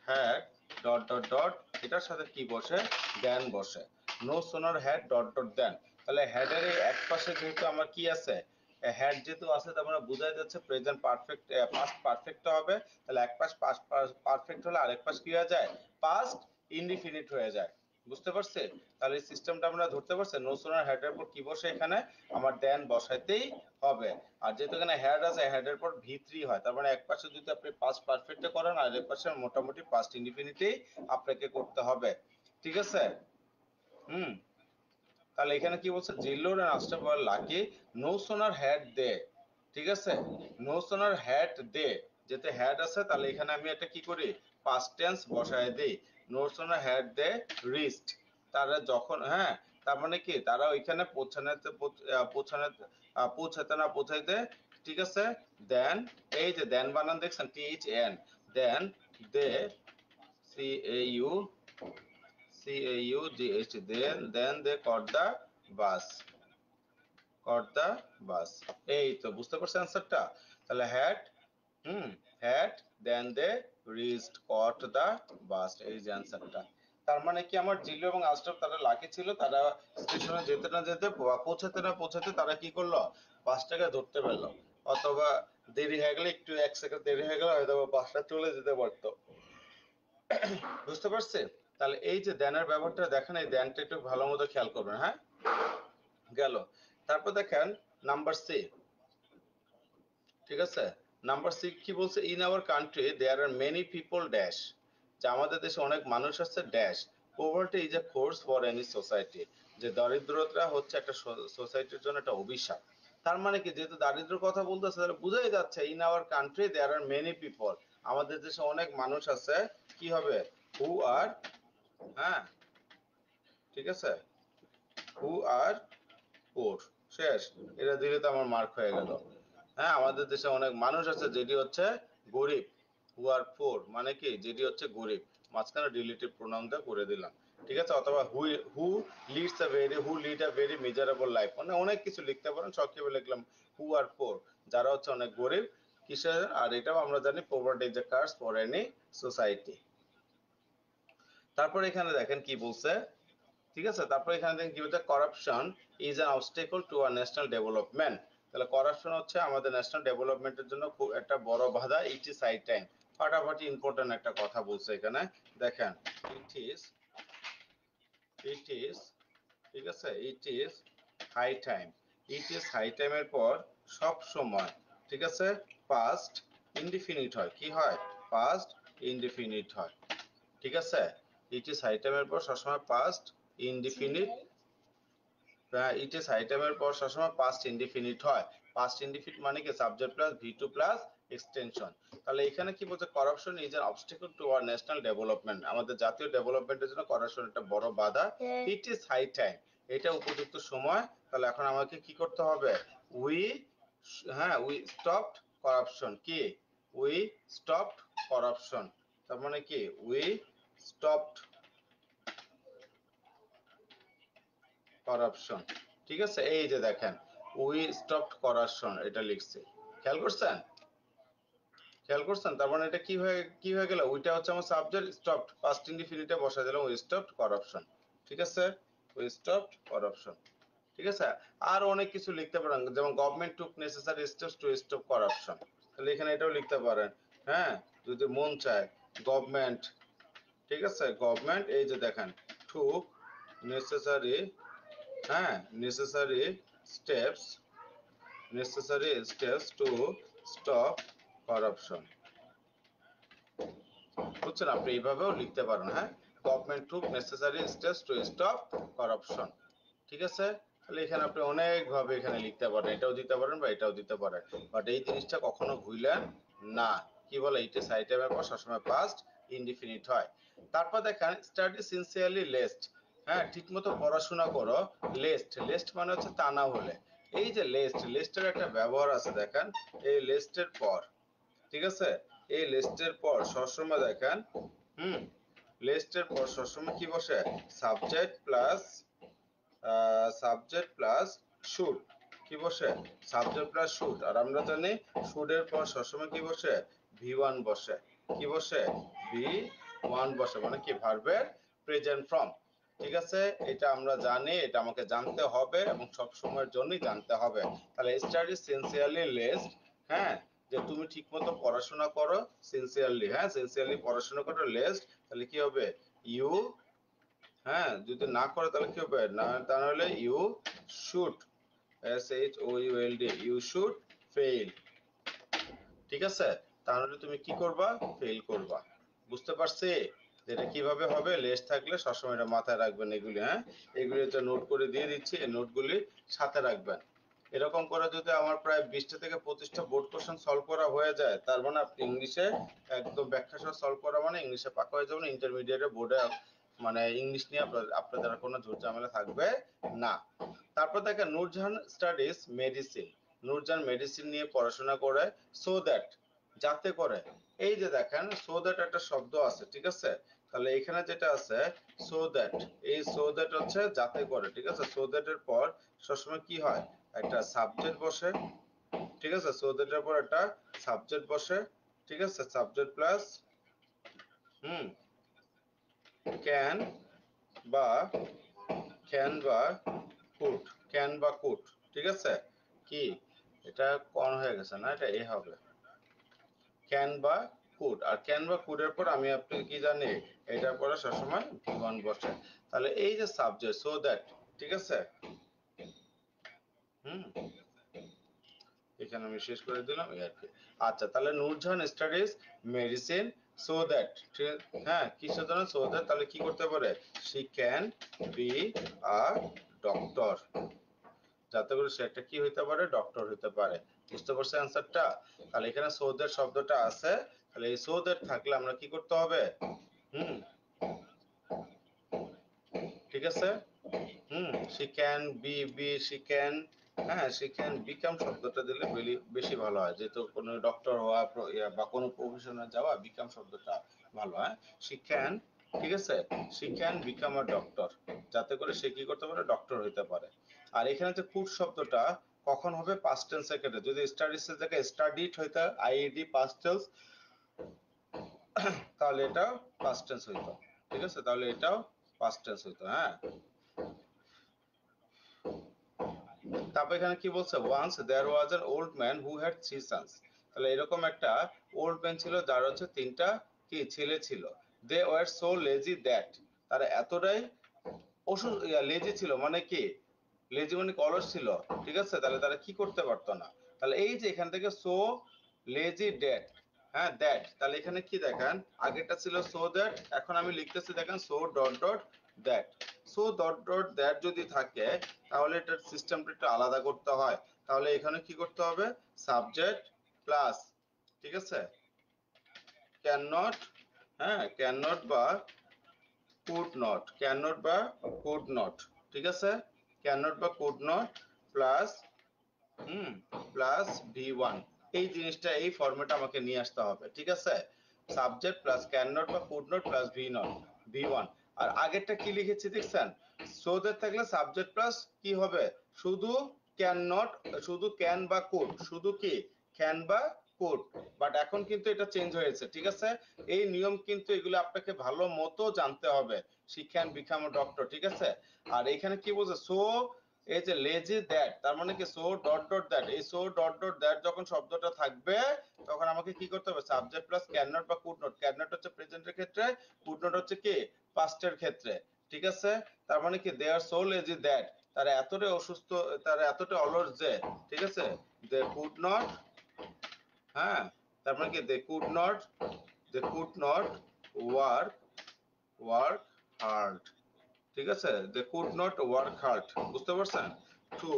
had dot dot dot, এটার সাথে কি বসে, দেন বসে, no sooner had dot dot দেন। তাহলে হেডের এই এক পাশে যেহেতু আমার কি আছে, হ্যাড যেহেতু আছে, তার মানে বোঝা যাচ্ছে প্রেজেন্ট পারফেক্ট, পাস্ট পারফেক্ট হবে। তাহলে এক পাশ পাস্ট পারফেক্ট হলে আরেক পাশ কি হয়ে যায়, পাস্ট ইনডিফিনিট হয়ে যায়। বুঝতে পারছে? তাহলে এই সিস্টেমটা আমরা ধরতে পারছি, নো সোনার হেডের পর কি বসে, এখানে আমার দেন বসাইতেই হবে। আর যেহেতু এখানে হেড আছে, হেডের পর ভি3 হয়, তার মানে এক পাশে যদি আপনি পাস্ট পারফেক্টে করেন আর এক পাশে মোটামুটি পাস্ট ইনডিফিনিটেই আপনাকে করতে হবে। ঠিক আছে? হুম। তাহলে এখানে কি বলছে, Zillur and Astar were lucky, no sooner had they, ঠিক আছে, নো সোনার হ্যাড দে, যেতে হ্যাড আছে তাহলে এখানে আমি একটা কি করি, পাস্ট টেন্স বসায় দেই, no sooner had they wrist, তারা যখন, হ্যাঁ, তার মানে কি তারা ওইখানে পৌঁছাতে না পৌঁছাইতে, ঠিক আছে, দেন, এই যে দেন বানান দেখছেন, THN, then they, CAUGH, then they caught the bus, caught the bus, এই তো বুঝতে পারছেন অ্যান্সারটা। তাহলে had, had, then they reached, caught the bus, এই যে অ্যান্সারটা। তার মানে কি আমার জিল্লু এবং আশরাফ তারা লাকি ছিল, তারা স্টেশনে যেতে না যেতে, পৌঁছাতে না পৌঁছাতে তারা কি করলো, বাসটাকে ধরতে পারলো, অথবা দেরি হয়ে গেলে, একটু 1 সেকেন্ড দেরি হয়ে গেলে হয়তো বাসটা চলে যেতে পারতো। বুঝতে পারছি? তাহলে এই যে দেনের ব্যবহারটা দেখেন, এই দেনটা একটু ভালো মতো খেয়াল করবেন, হ্যাঁ, গেল। তারপর দেখেন নাম্বার সি, ঠিক আছে, নাম্বার সি কি বলছে, in our country there are many people dash, যে আমাদের দেশে অনেক মানুষ আছে, dash, poverty is a force for any society, যে দরিদ্রতা হচ্ছে একটা সোসাইটির জন্য একটা অভিশাপ। তার মানে কি, যেহেতু দারিদ্র কথা বলতেছে, তাহলে বোঝাই যাচ্ছে in our country there are many people, আমাদের দেশে অনেক মানুষ আছে, কি হবে, হু আর, হ্যাঁ, ঠিক আছে, হু আর পোর, শেষ, এটা দিলে তো আমার মার্ক হয়ে গেল। হ্যাঁ, আমাদের দেশে অনেক মানুষ আছে যেটি হচ্ছে গরিব, হু আর পোর মানে কি, যেটি হচ্ছে গরিব, মাঝখানে রিলেটিভ প্রোনাউন দিয়ে করে দিলাম, ঠিক আছে, অথবা who lead a very miserable life, মানে অনেক কিছু লিখতে পারেন, সংক্ষেপে লিখলাম হু আর পোর, যারা হচ্ছে অনেক গরিব, কিসের, আর এটাও আমরা জানি poverty is a curse for any society. তারপর এখানে দেখেন কি বলছে, ঠিক আছে, তারপর এখানে দেখেন কি বলছে, corruption is an obstacle to our national development, তাহলে করাপশন হচ্ছে আমাদের ন্যাশনাল ডেভেলপমেন্টের জন্য খুব একটা বড় বাধা, ইট ইজ হাই টাইম, ফাটাফাটি ইম্পর্টেন্ট একটা কথা বলছে এখানে, দেখেন, ইট ইজ, ইট ইজ, ঠিক আছে, it is high time, it is high টাইমের পর সব সময়, ঠিক আছে, পাস্ট ইনডিফিনিট হয়, কি হয়, পাস্ট ইনডিফিনিট হয়, ঠিক আছে, ইট ইজ হাই টাইমের পর সবসময় past indefinite, it is high টাইমের পর সবসময় পাস্ট ইনডিফিনিট হয়, পাস্ট ইনডিফিনিট মানে কি, subject plus V two plus extension. তাহলে এখানে কি বলছে, corruption is an obstacle to our national development, আমাদের জাতীয় ডেভেলপমেন্টের জন্য করাপশন একটা বড় বাধা, ইট ইজ হাই টাইম, এটা উপযুক্ত সময়। তাহলে এখন আমাকে কি করতে হবে, উই, হ্যাঁ, উই স্টপড করাপশন, কি, উই স্টপড করাপশন, তার মানে কি, উই স্টপড করাপশন, ঠিক আছে, এই যে দেখেন উই স্টপড করাপশন, এটা লিখছে, খেয়াল করছেন, খেয়াল করছেন, তার মানে এটা কি হয়ে গেল, ওইটা হচ্ছে আমার সাবজেক্ট, স্টপড পাস্ট ইনডিফিনিটে বসা দিলাম, উই স্টপড করাপশন, ঠিক আছে, উই স্টপড করাপশন, ঠিক আছে। আর অনেক কিছু লিখতে পারেন, যেমন government took necessary steps to stop corruption, তাহলে এখানে এটাও লিখতে পারেন, হ্যাঁ, যদি মন চায়, গভর্নমেন্ট, ঠিক আছে, গভর্নমেন্ট, এই যে দেখেন, টুক নেসেসারি, হ্যাঁ, necessary steps, necessary steps to stop corruption, বুঝছেন, আপনি এইভাবেও লিখতে পারেন, হ্যাঁ, government took necessary steps to stop corruption, ঠিক আছে। তাহলে এখানে আপনি অনেক ভাবে এখানে লিখতে পারেন, এটাও দিতে পারেন বা এটাও দিতে পারেন, বাট এই জিনিসটা কখনো ভুলেন না, কি বলে, ইট ইজ হাই টাইমের পর সবসময় পাস্ট ইনডিফিনিট হয়। তারপর দেখেন স্টাডি সিনসিয়ারলি লেস্ট, হ্যাঁ, ঠিকমতো পড়াশোনা করো, লেস্ট, লেস্ট মানে হচ্ছে তা না হলে, এই যে লেস্ট, লেস্টের একটা ব্যবহার আছে, দেখেন, এই লেস্টের পর, ঠিক আছে, এই লিস্টের পর সবসময় দেখেন, হুম, লেস্টের পর সবসময় কি বসে? Subject plus should. কি বসে? Subject plus should. আর আমরা জানি শুডের পর সবসময় কি বসে? ভি1 বসে। কি বসে? ভি1 বসে, মানে কি ভার্বের প্রেজেন্ট ফর্ম। ঠিক আছে, এটা আমরা জানি, এটা আমাকে জানতে হবে এবং সব সময়ের জন্যই জানতে হবে। তাহলে স্টাডি সিনসিয়ারলি লেস্ট, হ্যাঁ, যে তুমি ঠিকমতো পড়াশোনা করো সিনসিয়ারলি, হ্যাঁ সিনসিয়ারলি পড়াশোনা করো লেস্ট, তাহলে কি হবে? ইউ, হ্যাঁ যদি না করে তাহলে কি হবে? না তাহলে you should, SHOULD, you should fail. ঠিক আছে, তাহলে তুমি কি করবা? ফেল করবা। বুঝতে পারছি এটা কিভাবে হবে? লেস থাকলে সবসময় এটা মাথায় রাখবেন এগুলি, হ্যাঁ এগুলি তো নোট করে দিয়ে দিচ্ছি, এই নোটগুলি সাথে রাখবেন। এরকম করে যদি আমার প্রায় 20টা থেকে 25টা বোর্ড কোশ্চেন সলভ করা হয়ে যায়, তার মানে আপনি ইংলিশে একদম ব্যাখ্যা সহ সলভ করা মানে ইংলিশে পাকা হয়ে যাবেন। ইন্টারমিডিয়েটে বোর্ডে মানে ইংলিশ নিয়ে আপনাদের কোনো ঝুট ঝামেলা থাকবে না। তারপর দেখেন Nurjahan studies medicine. Nurjahan medicine নিয়ে পড়াশোনা করে, সো দ্যাট, যাতে করে। এই যে দেখেন সো দ্যাট একটা শব্দ আছে, ঠিক আছে, তাহলে এখানে যেটা আছে সো দ্যাট, এই সো দ্যাট হচ্ছে যাতে করে। ঠিক আছে, সো দ্যাট এর পর সবসময় কি হয়? একটা সাবজেক্ট বসে। ঠিক আছে, সো দ্যাট এর পর একটা সাবজেক্ট বসে। ঠিক আছে, সাবজেক্ট প্লাস ক্যান বা কুড, ক্যান বা কুড। ঠিক আছে, কি এটা কোন হয়ে গেছে না, এটা এ হবে, ক্যান বা কুড। আর ক্যান বা কুডের পর আমি আপনি কি জানি, এটার পরে সবসময় ভি1 বসে। তাহলে এই যে সাবজেক্ট সো দ্যাট, ঠিক আছে, হুম এখানে আমি শেষ করে দিলাম এই আর কি। আচ্ছা, তাহলে Nurjahan studies medicine so that, হ্যাঁ কিসের জন্য? সো দ্যাট, তাহলে কি করতে পারে? She can be a doctor, যাতে করে সে একটা কি হইতে পারে? ডক্টর হইতে পারে। বুঝতে পারছো অ্যান্সারটা? তাহলে এখানে সো দ্যাট শব্দটা আছে, তাহলে এই সো দ্যাট থাকলে আমরা কি করতে হবে? হুম ঠিক আছে, শি ক্যান শি ক্যান, হ্যাঁ শি ক্যান বিকাম শব্দটা দিলে বেশি ভালো হয়, যেহেতু কোনো ডক্টর হওয়া বা কোনো প্রফেশনে যাওয়া, বিকাম শব্দটা ভালো, হ্যাঁ শি ক্যান। ঠিক আছে, she can become a doctor, যাতে করে সে কি করতে পারে? ডক্টর হইতে পারে। আর এখানে যে কুড শব্দটা কখন হবে? পাস্ট টেন্সের ক্ষেত্রে। যদি স্টাডিজের জায়গায় স্টাডিড হইতো, আইইডি পাস্ট টেন্স, তাহলে এটা পাস্ট টেন্স হইতো। ঠিক আছে, তাহলে এটাও পাস্ট টেন্স হইতো, হ্যাঁ। তারপর এখানে কি বলছে? Once there was an old man who had three sons. তাহলে এরকম একটা ওল্ড ম্যান ছিল যার হচ্ছে তিনটা কি ছেলে ছিল। They were so lazy that, তারা এতটাই লেজি ছিল, মানে কি লেজি মানে কি অলস ছিল। ঠিক আছে, তাহলে তারা কি করতে পারতো না। তাহলে এই যে এখান থেকে সো লেজি দ্যাট, হ্যাঁ দ্যাট, তাহলে এখানে কি দেখেন আগেরটা ছিল সো দ্যাট, এখন আমি লিখতেছি দেখেন so dot dot that. So dot dot that যদি থাকে তাহলে এটার সিস্টেমটা একটু আলাদা করতে হয়। তাহলে এখানে কি করতে হবে? সাবজেক্ট প্লাস, ঠিক আছে, ক্যান নট, হ্যাঁ ক্যান নট বা কুড নট, ক্যান নট বা কুড নট। ঠিক আছে, ক্যান নট বা could not plus plus V1, এই জিনিসটা এই ফরম্যাটে আমাকে নিয়ে আসতে হবে। ঠিক আছে, সাবজেক্ট প্লাস ক্যান নট বা কুড নট প্লাস ভি1। আর আগেরটা কি লিখেছি দেখছেন? সো দ্যাট থাকলে সাবজেক্ট প্লাস কি হবে? শুধু ক্যান নট, শুধু ক্যান বা কুড, শুধু কি ক্যান বা কুড। বাট এখন কিন্তু এটা চেঞ্জ হয়েছে। ঠিক আছে, এই নিয়ম কিন্তু এগুলো আপনাকে ভালো মতো জানতে হবে। She can become a doctor. ঠিক আছে, আর এখানে কি বলছে? সো এই যে লেজি দ্যাট, তার মানে কি সো ডট ডট দ্যাট, এই সো ডট ডট দ্যাট যখন শব্দটা থাকবে তখন আমাকে কি করতে হবে? সাবজেক্ট প্লাস ক্যান নট বা কুড নট। ক্যান নট হচ্ছে প্রেজেন্টের ক্ষেত্রে, কুড নট হচ্ছে কি পাস্টের ক্ষেত্রে। ঠিক আছে, তার মানে কি দে আর সো লেজি দ্যাট, তারা এতটাই অসুস্থ, তারা এতটাই অলস যে, ঠিক আছে, দে কুড নট, হ্যাঁ তার মানে কি they could not work work hard. ঠিক আছে, they could not work hard. বুঝতে পারছেন? To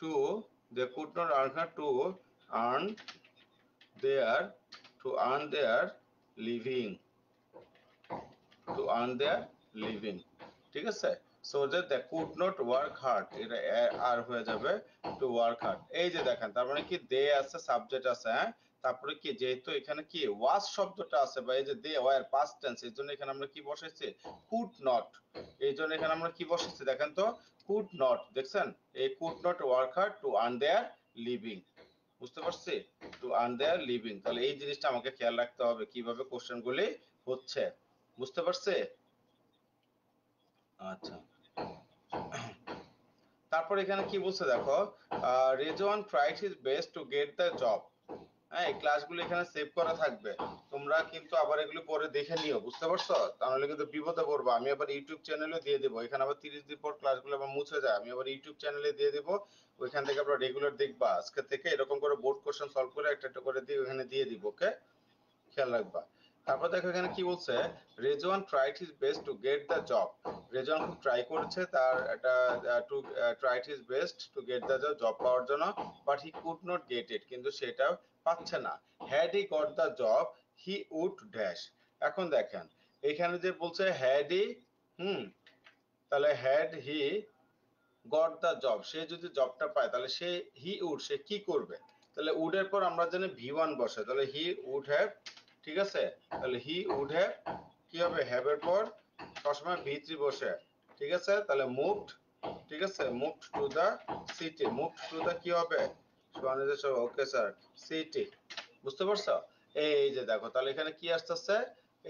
to they could not earn her earn their to earn their living, to earn their living। ঠিক আছে, so that they could not work hard, এটা আর হয়ে যাবে to work hard। এই যে দেখেন তার মানে কি দে আছে, সাবজেক্ট আছে, হ্যাঁ তারপরে কি যেহেতু এখানে কি ওয়াজ শব্দটা আছে বা এই যে দে ওয়ার পাস্ট টেন্স, এই জন্য এখানে আমরা কি বসাইছি কুড নট। এই জন্য এখানে আমরা কি বসাইছি দেখেন তো, কুড নট, দেখছেন এই could not work hard to earn their living. বুঝতে পারছি, টু আর্ন দেয়ার লিভিং। তাহলে এই জিনিসটা আমাকে খেয়াল রাখতে হবে কিভাবে কোশ্চেন গুলি হচ্ছে। বুঝতে পারছে? আচ্ছা, তারপর এখানে কি বলছে দেখো, Rezwan tried his best to get the job. হ্যাঁ, এই ক্লাসগুলো এখানে সেভ করা থাকবে, তোমরা কিন্তু আবার এগুলো পরে দেখে নিও, বুঝতে পারছো? তাহলে কিন্তু বিপদে পড়বো। আমি আবার ইউটিউব চ্যানেলে দিয়ে দেবো, এখানে আবার 30 দিন পর ক্লাসগুলো আবার মুছে যায়, আমি আবার ইউটিউব চ্যানেলে দিয়ে দেবো, ওইখান থেকে আমরা রেগুলার দেখবা। আজকে থেকে এরকম করে বোর্ড কোশ্চেন সলভ করে একটা একটা করে দিয়ে ওখানে দিয়ে দিব, ওকে? খেয়াল রাখবা। তারপর দেখো এখানে কি বলছে, Rezwan tried his best to get the job. Rezwan খুব ট্রাই করেছে তার একটা to tried his best to get the job, job পাওয়ার জন্য, but he could not get it, কিন্তু সেটা পাচ্ছে না। Had he got the job he would dash. এখন দেখেন এখানে যে বলছে হ্যাড হি, হুম, তাহলে had he got the job, সে যদি জবটা পায় তাহলে সে হি উড, সে কি করবে? তাহলে উড এর পর আমরা জানি ভি ওয়ান বসে, তাহলে হি উড হ্যাভ, ঠিক আছে? তাহলে হি উড হ্যাভ কি হবে, হ্যাভ এর পর সবসময় ভি থ্রি বসে, ঠিক আছে? তাহলে মুভড, ঠিক আছে, moved to the city, moved to the কি হবে, ওকে স্যার, সিটি। বুঝতে পারছো? এই যে দেখো তাহলে এখানে কি আসতেছে,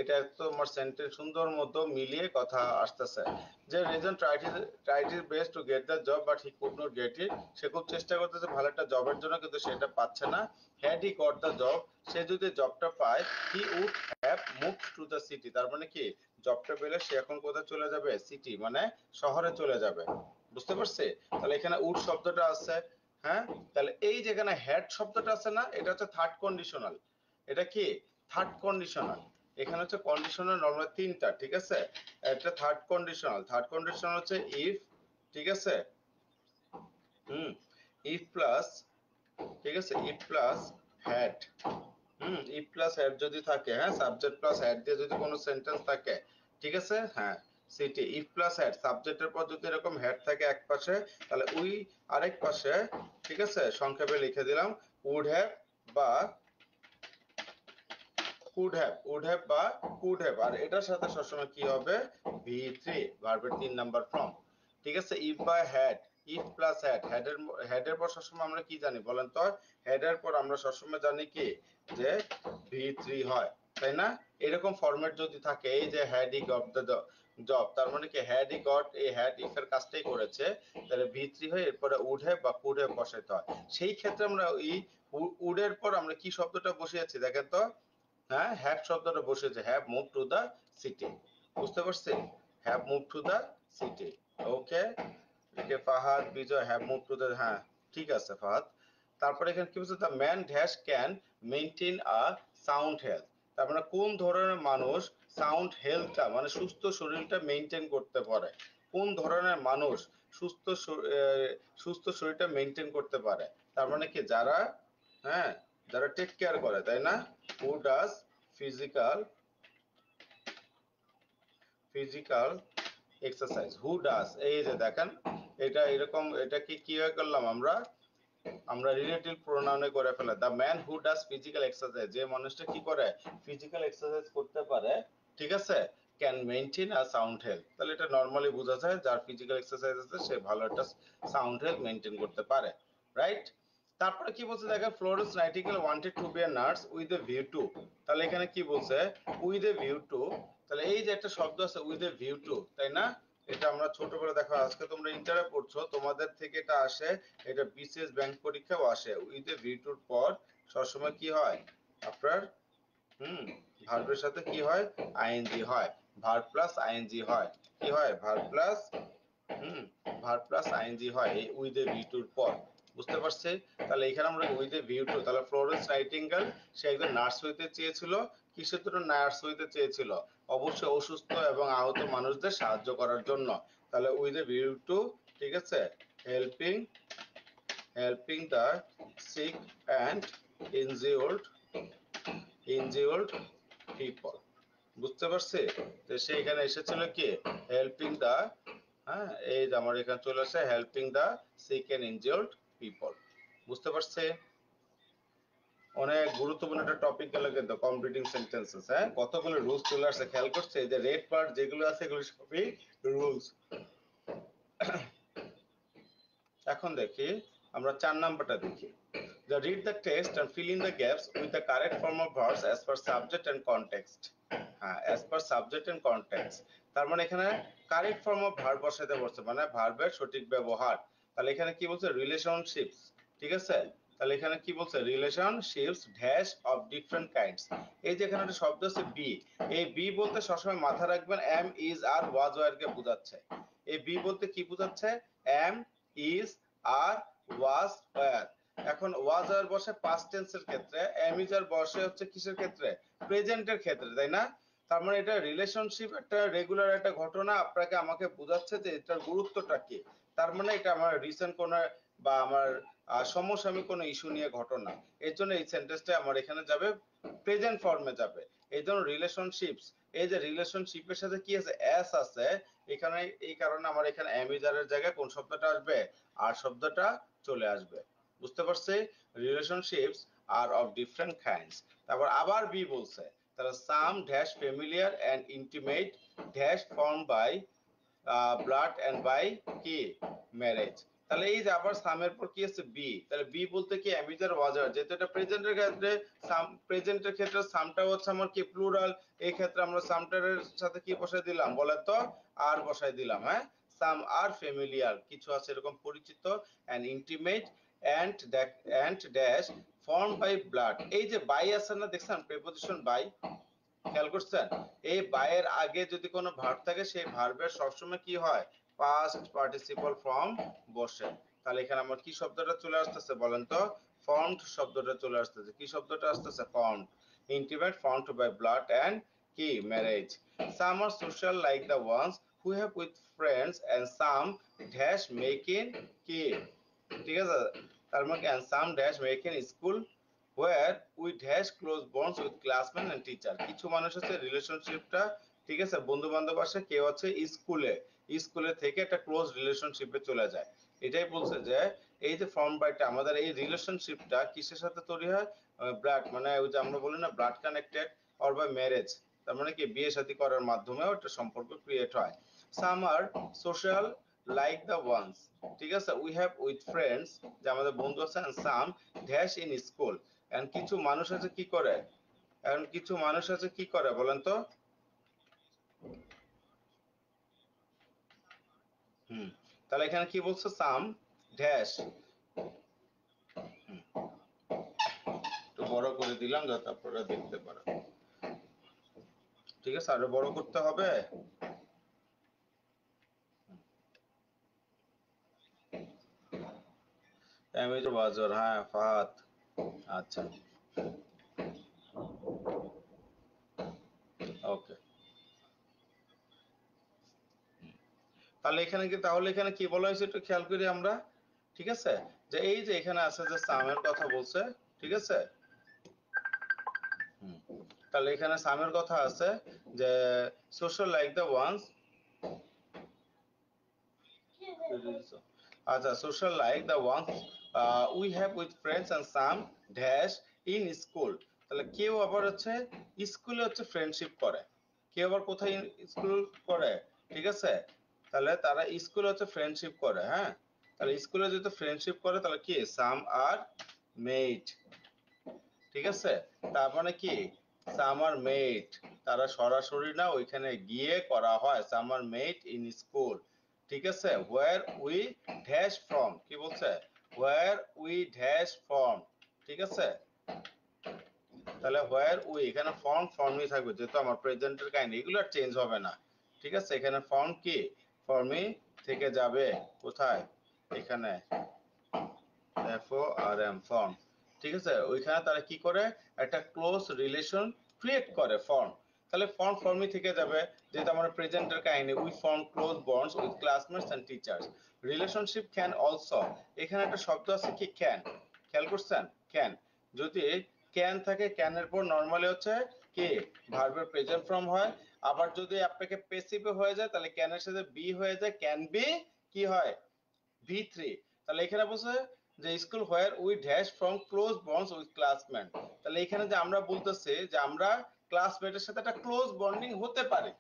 এটা তোমার সেন্টেন্স সুন্দর মতো মিলিয়ে কথা আসতেছে, যে Rezwan tried his best to get the job but he could not get it, সে খুব চেষ্টা করতেছে ভালো একটা জবের জন্য কিন্তু সেটা পাচ্ছে না। Had he got the job, সে যদি জবটা পায়, he would have moved to the city, তার মানে কি জবটা পেলে সে এখন কোথায় চলে যাবে, সিটি মানে শহরে চলে যাবে। বুঝতে পারছে? তাহলে এখানে উড শব্দটা আছে, হ্যাঁ, তাহলে এই যেখানে হ্যাড শব্দটা আছে না, এটা হচ্ছে থার্ড কন্ডিশনাল। এটা কি থার্ড কন্ডিশনাল, এখানে হচ্ছে কন্ডিশনাল নরমাল তিনটা, ঠিক আছে? একটা থার্ড কন্ডিশনাল, থার্ড কন্ডিশনাল হচ্ছে ইফ, ঠিক আছে, হুম, ইফ প্লাস, ঠিক আছে, if plus had, if plus had যদি থাকে, হ্যাঁ, সাবজেক্ট প্লাস হ্যাড দিয়ে যদি কোনো সেন্টেন্স থাকে, ঠিক আছে, হ্যাঁ, সিটি ইফ প্লাস হ্যাড, সাবজেক্টের পর যদি এরকম হ্যাড থাকে এক পাশে, তাহলে উই আরেক পাশে, ঠিক আছে, সংক্ষেপে লিখে দিলাম উড হ্যাভ বা উড হ্যাভ বা কুড হ্যাভ, আর এটার সাথে সবসময় কি হবে, ভি থ্রি, ভার্বের 3 নাম্বার ফর্ম, ঠিক আছে? ইফ বা had, if plus had, head এর পর সবসময় আমরা কি জানি বলেন তো, হেড এর পর আমরা সবসময় জানি কি, যে ভি থ্রি হয়, তাই না? এরকম ফরম্যাট যদি থাকে, এই যে had E goat the job, তার মানে কি হ্যাড ই গট, এই হ্যাড ইফ এর কাজটাই করেছে, তাহলে ভি থ্রি হয়ে এরপরে উড হ্যাভ বা কুড হ্যাভ বসাইতে হয়। সেই ক্ষেত্রে আমরা এই উড এর পর আমরা কি শব্দটা বসিয়েছি দেখেন তো, হ্যাঁ, হ্যাভ শব্দটা বসেছে, have move to the city. বুঝতে পারছি, have move to the city, okay? এদিকে ফাহাদ বিজয় হ্যাভ মুভ টু দা, হ্যাঁ ঠিক আছে ফাহাদ। তারপরে এখানে কি বলছে, the man dash can maintain a sound health, তার মানে কোন ধরনের মানুষ সাউন্ড হেলথটা মানে সুস্থ শরীরটা মেনটেন করতে পারে, কোন ধরনের মানুষ সুস্থ সুস্থ শরীরটা মেনটেন করতে পারে, তার মানে কি যারা, হ্যাঁ, যারা টেক কেয়ার করে, তাই না? Who does physical physical exercise, who does, এই যে দেখেন এটা এরকম, এটা কি হয়ে করলাম আমরা, আমরা রিলেটিভ প্রোনাউনে করে ফেলে, the man who does physical exercise, যে মানুষটা কি করে ফিজিক্যাল এক্সারসাইজ করতে পারে, ঠিক আছে, can maintain a sound health, তাহলে এটা নরমালি বোঝা যায় যার ফিজিক্যাল এক্সারসাইজ আছে সে ভালো একটা সাউন্ড হেলথ মেইনটেইন করতে পারে, রাইট? তারপরে কি বলছে দেখেন, Florence nightingale wanted to be a nurse with a view to, তাহলে এখানে কি বলছে উইথ এ ভিউ টু, তাহলে এই যে একটা শব্দ আছে উইথ এ ভিউ টু, তাই না? এটা আমরা ছোট করে দেখো, আজকে তোমরা ইন্টারে পড়ছো, তোমাদের থেকে এটা আসে, এটা বিসিএস ব্যাংক পরীক্ষাও আসে, উইথ এ ভি টুর পর সবসময় কি হয় আপনার, হুম, ভার্বের সাথে কি হয়, আইএনজি হয়, ভার্ব প্লাস আইএনজি হয়, কি হয়, ভার্ব প্লাস, হুম, ভার্ব প্লাস আইএনজি হয় এই উইথ এ ভি টুর পর। বুঝতে পারছি? তাহলে এখানে আমরা উইথ এ ভিউ টু, তাহলে ফ্লোরেন্স নাইটিঙ্গেল সে একজন নার্স হইতে চেয়েছিল, কিসের জন্য নার্স হইতে চেয়েছিল, অবশ্যই অসুস্থ এবং আহত মানুষদের সাহায্য করার জন্য, তাহলে উইথ এ ভিউ টু, ঠিক আছে, helping helping the sick and injured injured people. বুঝতে পারছি? তো সে এখানে এসেছিল কি হেল্পিং দা, হ্যাঁ, এই যে আমার এখানে চলে আসে helping the sick and injured people. বুঝতে পারছে? অনেক গুরুত্বপূর্ণ একটা টপিক গেল কিন্তু কমপ্লিটিং সেন্টেন্সেস। হ্যাঁ, কতগুলো রুলস চলে আসছে খেয়াল করছে, এই যে রেড পার্ট যেগুলো আছে এগুলো সবই রুলস। এখন দেখি আমরা 4 নাম্বারটা দেখি। The read the text and fill in the gaps with the correct form of verbs as per subject and context. হ্যাঁ, as per subject and context, তার মানে এখানে কারেক্ট ফর্ম অফ ভার্ব বসাইতে বলছে, মানে ভার্বের সঠিক ব্যবহার। তাহলে এখানে কি বলছে, রিলেশনশিপস, ঠিক আছে। তাহলে এখানে কি বলছে, relationships dash of different kinds. এই যে এখানে একটা শব্দ আছে বি, এই বি বলতে সবসময় মাথা রাখবেন am is are was were কে বোঝাচ্ছে। এই বি বলতে কি বোঝাচ্ছে, am is are was were. এখন ওয়াজ আর বসে পাস্ট টেন্সের ক্ষেত্রে, এম ইজ আর বসে হচ্ছে কিসের ক্ষেত্রে, প্রেজেন্টের ক্ষেত্রে, তাই না। তার মানে এটা রিলেশনশিপ একটা রেগুলার একটা ঘটনা, আপনাকে আমাকে বোঝাচ্ছে যে এটার গুরুত্বটা কি। তার মানে এটা আমার রিসেন্ট কোন বা আমার সমসাময়িক কোনো ইস্যু নিয়ে ঘটনা। এর জন্য এই সেন্টেন্সটা আমার এখানে যাবে প্রেজেন্ট ফর্মে যাবে। এই জন্য রিলেশনশিপস, এই যে রিলেশনশিপের সাথে কি আছে, এস আছে এখানে, এই কারণে আমার এখানে এম ইজ আর এর জায়গায় কোন শব্দটা আসবে, আর শব্দটা চলে আসবে। বুঝতে পারছি, relationships are of different kinds. তারপর আবার বি বলছে, তাহলে some dash familiar and intimate dash form by blood and by কি ম্যারেজ। তাহলে এই যে আবার সামের পর কি আছে বি, তাহলে বি বলতে কি অ্যামিজার ওয়াজার, যেহেতু এটা প্রেজেন্টের ক্ষেত্রে, সাম প্রেজেন্টের ক্ষেত্রে সামটা হচ্ছে আমার কি প্লুরাল, এই ক্ষেত্রে আমরা সামটার সাথে কি বসাই দিলাম বলেন তো, আর বসাই দিলাম। হ্যাঁ, সাম আর ফ্যামিলিয়ার, কিছু আছে এরকম পরিচিত, and intimate and dash form by blood. এই যে বাই আছে না, দেখছেন প্রিপোজিশন বাই, খেয়াল করছেন, এই বাইয়ের আগে যদি কোনো ভার্ব থাকে সেই ভার্বের সবসময় কি হয়, পাস্ট পার্টিসিপল ফর্ম বসে। তাহলে এখানে আমার কি শব্দটা চলে আসতেছে বলেন তো, ফর্মড শব্দটা চলে আসতেছে। কি শব্দটা আসতেছে, formed. Intimate formed by blood and কি marriage. Some are social like the ones who have with friends and some dash making কি, ঠিক আছে। তার মানে and some dash make in school where we dash close bonds with classmen and teacher। কিছু মানুষ আছে রিলেশনশিপটা, ঠিক আছে, বন্ধু বান্ধব আসে, কেউ আছে স্কুলে, স্কুলে থেকে একটা ক্লোজ রিলেশনশিপে চলে যায়। এটাই বলছে যে এই যে ফর্ম বাইটা আমাদের এই রিলেশনশিপটা কিসের সাথে তৈরি হয়, ব্লাড, মানে ওই যে আমরা বলি না blood connected or by marriage, তার মানে কি বিয়ে শাদী করার মাধ্যমেও একটা সম্পর্ক ক্রিয়েট হয়। সাম are social like the once, ঠিক আছে, উই হ্যাভ উইথ ফ্রেন্ডস, যে আমাদের বন্ধু আছে, and some dash in school, এন্ড কিছু মানুষ আছে কি করে, এখন কিছু মানুষ আছে কি করে বলেন তো। তাহলে এখানে কি বলছে, সাম ড্যাশ, একটু বড় করে দিলাম যাতে আপনারা দেখতে পারেন, ঠিক আছে, আরো বড় করতে হবে। এমির বাজার, হ্যাঁ ফাহাদ, আচ্ছা ওকে। তাহলে এখানে কি, তাহলে এখানে কি বলা হয়েছে একটু খেয়াল করি আমরা, ঠিক আছে, যে এই যে এখানে আছে যে সামের কথা বলছে, ঠিক আছে। তাহলে এখানে সামের কথা আছে যে সোশ্যাল লাইক দ্য ওয়ান্স, আচ্ছা, social like the ones we have with friends and some dash in school. তাহলে কেউ আবার হচ্ছে স্কুলে হচ্ছে ফ্রেন্ডশিপ করে, কেউ আবার কোথায় স্কুল করে, ঠিক আছে। তাহলে তারা স্কুলে হচ্ছে ফ্রেন্ডশিপ করে, হ্যাঁ। তাহলে স্কুলে যেহেতু ফ্রেন্ডশিপ করে তাহলে কি সাম আর মেট, ঠিক আছে। তার মানে কি সামার মেট, তারা সরাসরি না ওইখানে গিয়ে করা হয়, সামার মেট ইন স্কুল, ঠিক আছে। ওয়্যার উই ড্যাশ ফ্রম, কি বলছে, ওয়্যার উই ড্যাশ ফ্রম, ঠিক আছে। তাহলে ওয়্যার উই, এখানে ফর্ম ফর্মই থাকবে, যেহেতু আমার প্রেজেন্টের কাহিনী এগুলো আর চেঞ্জ হবে না, ঠিক আছে। এখানে ফর্ম কি ফর্মই থেকে যাবে, কোথায়, এখানে এফও আর এম ফর্ম, ঠিক আছে। ওইখানে তারা কি করে, একটা ক্লোজ রিলেশন ক্রিয়েট করে ফর্ম। তাহলে ফর্ম ফর্মই থেকে যাবে, যেহেতু আমরা প্রেজেন্টের কাহিনী, we form close bonds with classmates and teachers. Relationship can also, এখানে একটা শব্দ আছে কি ক্যান, খেয়াল করছেন, ক্যান, যদি ক্যান থাকে ক্যানের পর নরমালি হচ্ছে কি ভার্বের প্রেজেন্ট ফর্ম হয়। আবার যদি আপনাকে পেসিভে হয়ে যায় তাহলে ক্যানের সাথে বি হয়ে যায়, ক্যান বি কি হয় ভি3। তাহলে এখানে বলছে যে school where we dash from close bonds with classmate. তাহলে এখানে যে আমরা বলতেছি যে আমরা ক্লাসমেটের সাথে একটা ক্লোজ বন্ডিং হতে পারে,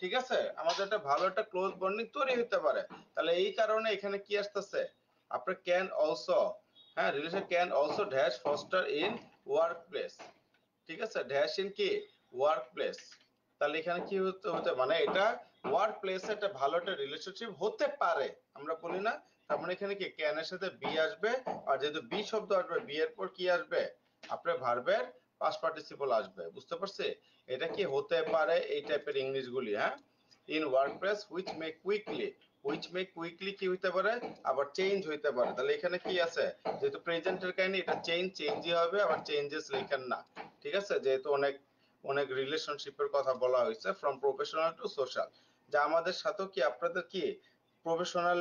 ঠিক আছে, আমাদের একটা ভালো একটা ক্লোজ বন্ডিং তৈরি হতে পারে। তাহলে এই কারণে এখানে কি আসতেছে, আপনার ক্যান অলসো, হ্যাঁ, relation can also dash foster in work place, ঠিক আছে, ড্যাশ ইন কি ওয়ার্ক প্লেস। তাহলে এখানে কি হতে হতে মানে এটা ওয়ার্ক প্লেসে একটা ভালো একটা রিলেশনশিপ হতে পারে, আমরা বলি না। তার মানে এখানে কি ক্যান এর সাথে বি আসবে, আর যেহেতু বি শব্দ আসবে বি এর পর কি আসবে, আপনার ভার্বের পাস্ট পার্টিসিপল আসবে, বুঝতে পারছি। এটা কি হতে পারে এই টাইপের ইংলিশ গুলি, হ্যাঁ। In work place which may quickly, which may quickly কি হইতে পারে, আবার চেঞ্জ হইতে পারে। তাহলে এখানে কি আছে, যেহেতু প্রেজেন্টের কাহিনী এটা চেঞ্জই হবে, আবার চেঞ্জেস লেখেন না, ঠিক আছে, যেহেতু অনেক অনেক রিলেশনশিপের কথা বলা হয়েছে ফ্রম প্রফেশনাল টু সোশ্যাল, যা আমাদের সাথেও কি আপনাদের কি প্রফেশনাল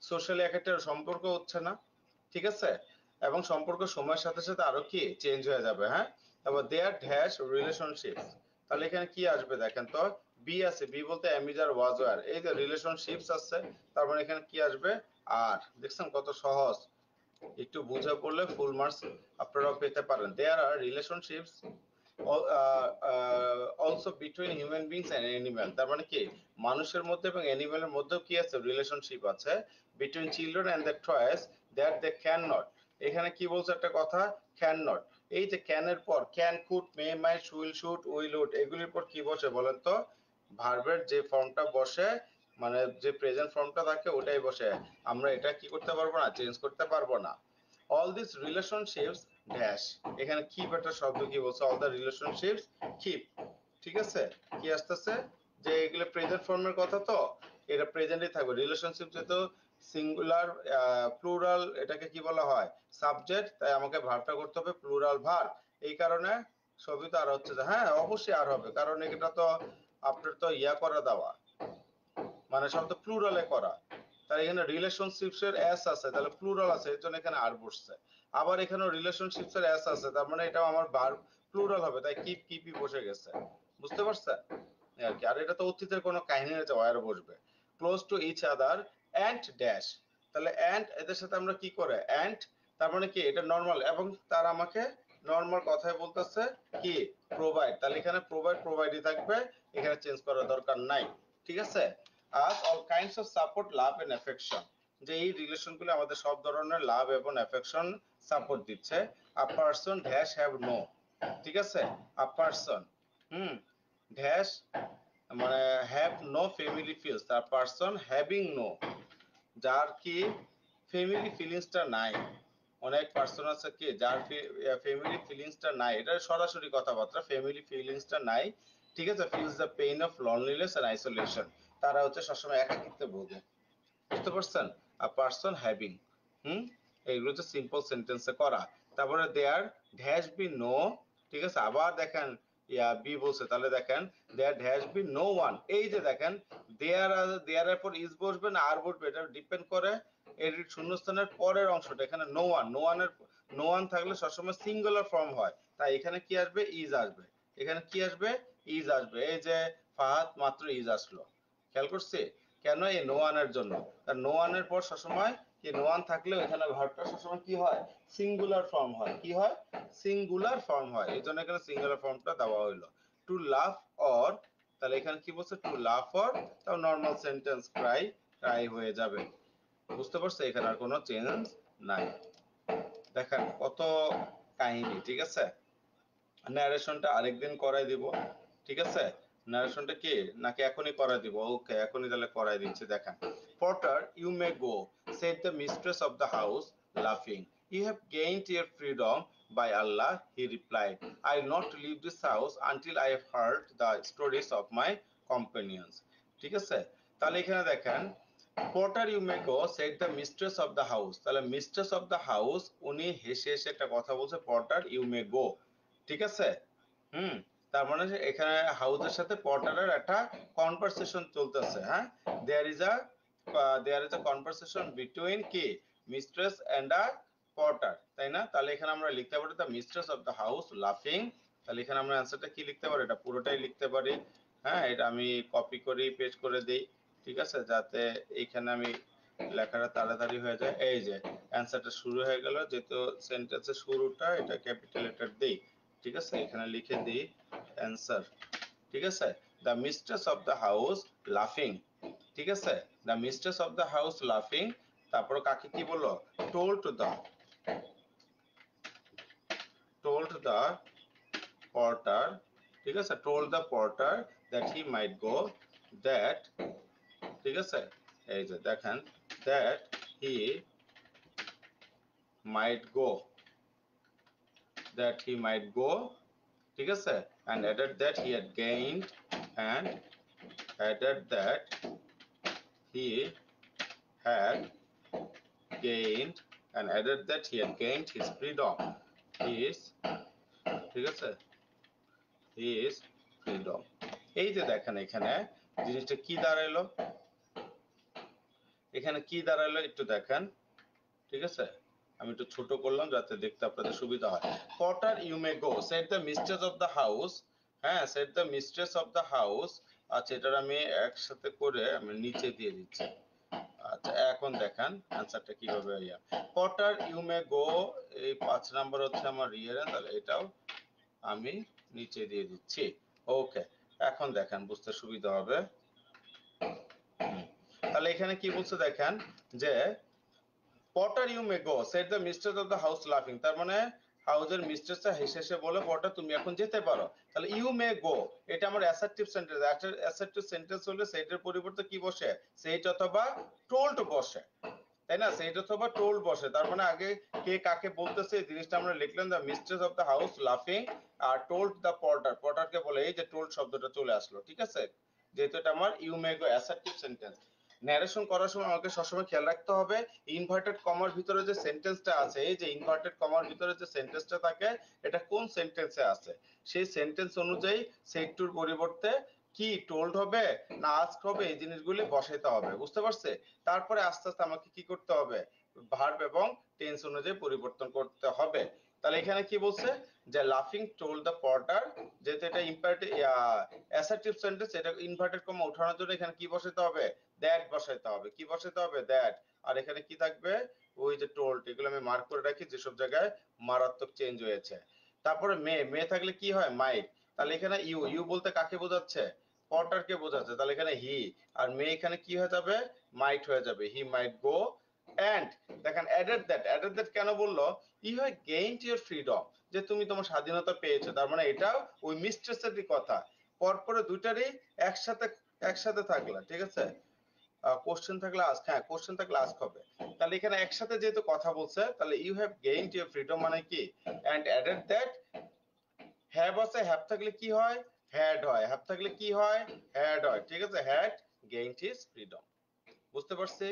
সোশ্যালি এক একটা সম্পর্ক হচ্ছে না, ঠিক আছে, এবং সম্পর্ক সময়ের সাথে সাথে আরো কি চেঞ্জ হয়ে যাবে, হ্যাঁ। তারপর দেয়ার ড্যাশ রিলেশনশিপ, তাহলে এখানে কি আসবে দেখেন তো, বি আছে, বি বলতে অ্যামিজার ওয়াজ ওয়ার, এই যে রিলেশনশিপস আছে, তারপর এখানে কি আসবে আর, দেখছেন কত সহজ, একটু বুঝে পড়লে ফুল মার্কস আপনারাও পেতে পারেন। There are relationships also between human beings and animal, তার মানে কি মানুষের মধ্যে এবং অ্যানিমালের মধ্যেও কি আছে রিলেশনশিপ আছে, between children and the toys that they can not. এখানে কি বলছে একটা কথা, ক্যান নট, এই যে ক্যান এর পর can, could, may, might, will, should, will, would, এগুলির পর কি বসে বলেন তো, ভার্বের যে ফর্মটা বসে, মানে যে প্রেজেন্ট ফর্মটা থাকে ওটাই বসে, আমরা এটা কি করতে পারবো না, চেঞ্জ করতে পারবো না। অল দিস রিলেশনশিপস ড্যাশ, এখানে কিপ একটা শব্দ কি বলছে, অল দ্য রিলেশনশিপস কিপ, ঠিক আছে, কি আসতেছে, যে এগুলো প্রেজেন্ট ফর্মের কথা, তো এটা প্রেজেন্টই থাকবে, রিলেশনশিপ যেহেতু সিঙ্গুলার প্লুরাল এটাকে কি বলা হয়, সাবজেক্ট, তাই আমাকে ভার্বটা করতে হবে প্লুরাল ভার্ব, এই কারণে সবই তো আর হচ্ছে যে, হ্যাঁ অবশ্যই আর হবে, কারণ এটা তো আপনার তো ইয়া করা দেওয়া, মানে শব্দ প্লুরালে করা, তাই এখানে রিলেশনশিপস এর এস আছে, তাহলে প্লুরাল আছে, এর জন্য এখানে আর বসছে। আবার এখানে রিলেশনশিপস এর এস আছে, তার মানে এটাও আমার ভার্ব প্লুরাল হবে, তাই কিপ কিপই বসে গেছে, বুঝতে পারছেন এই আর কি। আর এটা তো অতীতের কোনো কাহিনী হচ্ছে, ওয়ার বসবে। Close to each other and dash, তাহলে অ্যান্ড এদের সাথে আমরা কি করে অ্যান্ড, তার মানে কি এটা নরমাল, এবং তার আমাকে নরমাল কথায় বলতেছে কি প্রোভাইড, তাহলে এখানে প্রোভাইড প্রোভাইডই থাকবে, এখানে চেঞ্জ করার দরকার নাই, ঠিক আছে। Us all kinds of support love and affection, যে এই রিলেশনগুলো আমাদের সব ধরনের লাভ এবং অ্যাফেকশন সাপোর্ট দিচ্ছে। A person dash have no, ঠিক আছে, আ পারসন, হুম, ড্যাশ মানে হ্যাভ নো ফ্যামিলি ফিলস, তার পারসন হ্যাভিং নো, যার কি ফ্যামিলি ফিলিংসটা নাই, অনেক পার্সন আছে কি যার ফ্যামিলি ফিলিংসটা নাই, এটা সরাসরি কথাবার্তা, ফ্যামিলি ফিলিংসটা নাই, ঠিক আছে, feels the pain of loneliness and isolation, তারা হচ্ছে সবসময় একাকিত্বে ভোগে, বুঝতে পারছেন, আ পার্সন হ্যাভিং, হুম, এইগুলো হচ্ছে সিম্পল সেন্টেন্সে করা। তারপরে দেয়ার ড্যাশ বি নো, ঠিক আছে, আবার দেখেন ইয়া বি বলছে, তাহলে দেখেন there dash be no one, এই যে দেখেন দেয়ার, দেয়ার এর পর ইজ বসবে না আর বসবে, এটা ডিপেন্ড করে এর শূন্যস্থানের পরের অংশটা, এখানে নো ওয়ান, নো ওয়ানের নো ওয়ান থাকলে সবসময় সিঙ্গুলার ফর্ম হয়, তাই এখানে কি আসবে ইজ আসবে, এখানে কি আসবে ইজ আসবে, এই যে ফাহাদ মাত্র ইজ আসলো, খেয়াল করছি, কেন এই নো ওয়ানের জন্য, কারণ নো ওয়ানের পর সবসময় কি নো ওয়ান থাকলে এখানে ভার্বটা সবসময় কি হয় সিঙ্গুলার ফর্ম হয়, কি হয় সিঙ্গুলার ফর্ম হয়, এই জন্য এখানে সিঙ্গুলার ফর্মটা দেওয়া হইলো। টু লাভ অর, তাহলে এখানে কি বলছে টু লাভ অর, তাও নর্মাল সেন্টেন্স ক্রাই, ক্রাই হয়ে যাবে, বুঝতে পারছো, এখানে আর কোনো চেঞ্জ নাই। দেখেন কত কাহিনী, ঠিক আছে। ন্যারেশনটা আরেকদিন করাই দিব, ঠিক আছে, ন্যারেশনটা কি নাকি এখনই করাই দিব, ওকে এখনই তাহলে করাই দিচ্ছি, দেখেন porter you may go said the mistress of the house লাফিং, you have gained your freedom by Allah, he replied, I will not leave this house until I have heard the stories of my companions, ঠিক আছে। তাহলে এখানে দেখেন porter you may go said the mistress of the house, তাহলে mistress of the house উনি হেসে হেসে একটা কথা বলছে, পটার ইউ মে গো, ঠিক আছে, হুম, তার মানে এখানে হাউসের সাথে পটারের একটা কনভারসেশন চলতেছে, হ্যাঁ, there is a there is a conversation between কি মিস্ট্রেস এন্ড আ পটার, তাই না, তাহলে এখানে আমরা লিখতে পারি the mistress of the house লাফিং, তাহলে এখানে আমরা অ্যান্সারটা কি লিখতে পারি, এটা পুরোটাই লিখতে পারি, হ্যাঁ, এটা আমি কপি করে পেস্ট করে দেই, ঠিক আছে, যাতে এইখানে আমি লেখাটা তাড়াতাড়ি হয়ে যায়। এই যে অ্যান্সারটা শুরু হয়ে গেল, যেহেতু সেন্টেন্সের শুরুটা এটা ক্যাপিটাল লেটার দেই, ঠিক আছে, এখানে লিখে দিই অ্যান্সার, ঠিক আছে। The mistress of the house লাফিং, ঠিক আছে, the mistress of the house লাফিং, তারপর কাকে কি বললো, টোল্ড দ্য পর্টার, ঠিক আছে, told the porter that he might go, that, ঠিক আছে, এই যে দেখেন, দ্যাট হি might go, ঠিক আছে, and added that he had gained, and added that he had gained, and added that he had gained his freedom, his, ঠিক আছে, his freedom। এই যে দেখেন এখানে জিনিসটা কি দাঁড়াইলো, এখানে কি দাঁড়াইলো একটু দেখেন, ঠিক আছে, আমি একটু ছোট করলাম যাতে দেখতে আপনাদের সুবিধা হয়। Porter you may go, said the mistress of the house, হ্যাঁ, said the mistress of the house. আচ্ছা, এটার আমি একসাথে করে আমি নিচে দিয়ে দিচ্ছি। আচ্ছা, এখন দেখেন অ্যান্সারটা কিভাবে ইয়া, পটার ইউ মে গো, এই 5 নাম্বার হচ্ছে আমার রিয়ারেন্স, তাহলে এটাও আমি নিচে দিয়ে দিচ্ছি। ওকে, এখন দেখেন বুঝতে সুবিধা হবে। তাহলে এখানে কি বলছে দেখেন, যে porter you may go, said the mistress of the house লাফিং, তার মানে হাউসের মিস্ট্রেসটা হেসে হেসে বলে, পটার তুমি এখন যেতে পারো। তাহলে ইউ মে গো, এটা আমার অ্যাসার্টিভ সেন্টেন্স, অ্যাসার্টিভ সেন্টেন্স হলে সেটার পরিবর্তে কি বসে, সেইট অথবা টোল্ড বসে, তাই না, সেইট অথবা টোল্ড বসে। তার মানে আগে কে কাকে বলতেছে এই জিনিসটা আমরা লিখলাম, the mistress of the house লাফিং, আর টোল্ড দ্য পটার, পটারকে বলে, এই যে টোল্ড শব্দটা চলে আসলো, ঠিক আছে, যেহেতু এটা আমার you may go assertive sentence. Narration করার সময় আমাকে সবসময় খেয়াল রাখতে হবে ইনভার্টেড কমার ভিতরে যে সেন্টেন্সটা আছে, এই যে ইনভার্টেড কমার ভিতরে যে সেন্টেন্সটা থাকে, এটা কোন সেন্টেন্সে আছে, সেই সেন্টেন্স অনুযায়ী সেট টুর পরিবর্তে কি টোল্ড হবে না আস্ক হবে, এই জিনিসগুলি বসাইতে হবে, বুঝতে পারছে। তারপরে আস্তে আস্তে আমাকে কি করতে হবে, ভার্ব এবং টেন্স অনুযায়ী পরিবর্তন করতে হবে। তাহলে এখানে কি বলছে, যে লাফিং টোল্ড দ্য পর্টার, যেহেতু এটা ইম্পারেটিভ অ্যাসার্টিভ সেন্টেন্স, এটা ইনভার্টেড কমা ওঠানোর জন্য এখানে কি বসাইতে হবে, দ্যাট বসাইতে হবে। কি বসাইতে হবে, দ্যাট। আর এখানে কি থাকবে, ওই যে টোল্ড, এগুলো আমি মার্ক করে রাখি যেসব জায়গায় মারাত্মক চেঞ্জ হয়েছে। তারপরে মে, মে থাকলে কি হয়, মাইট। তাহলে এখানে ইউ, ইউ বলতে কাকে বোঝাচ্ছে, পটারকে বোঝাচ্ছে, তাহলে এখানে হি, আর মে এখানে কি হয়ে যাবে, মাইট হয়ে যাবে, হি মাইট গো। এন্ড দেখেন অ্যাডেড দ্যাট কেন বললো, you have gained your freedom, যে তুমি তোমার স্বাধীনতা পেয়েছো, তার মানে এটাও ওই মিস্ট্রেসেরই কথা, পরপরে দুইটারই একসাথে একসাথে থাকলে, ঠিক আছে, কোশ্চেন থাকলে আস্ক, হ্যাঁ কোশ্চেন থাকলে আস্ক হবে। তাহলে এখানে একসাথে যেহেতু কথা বলছে, তাহলে you have gained your freedom মানে কি, এন্ড অ্যাডেড দ্যাট, হ্যাভ আছে, হ্যাভ থাকলে কি হয়, হ্যাড হয়, হ্যাভ থাকলে কি হয়, হ্যাড হয়, ঠিক আছে, হ্যাড গেইনড হিজ ফ্রিডম, বুঝতে পারছি।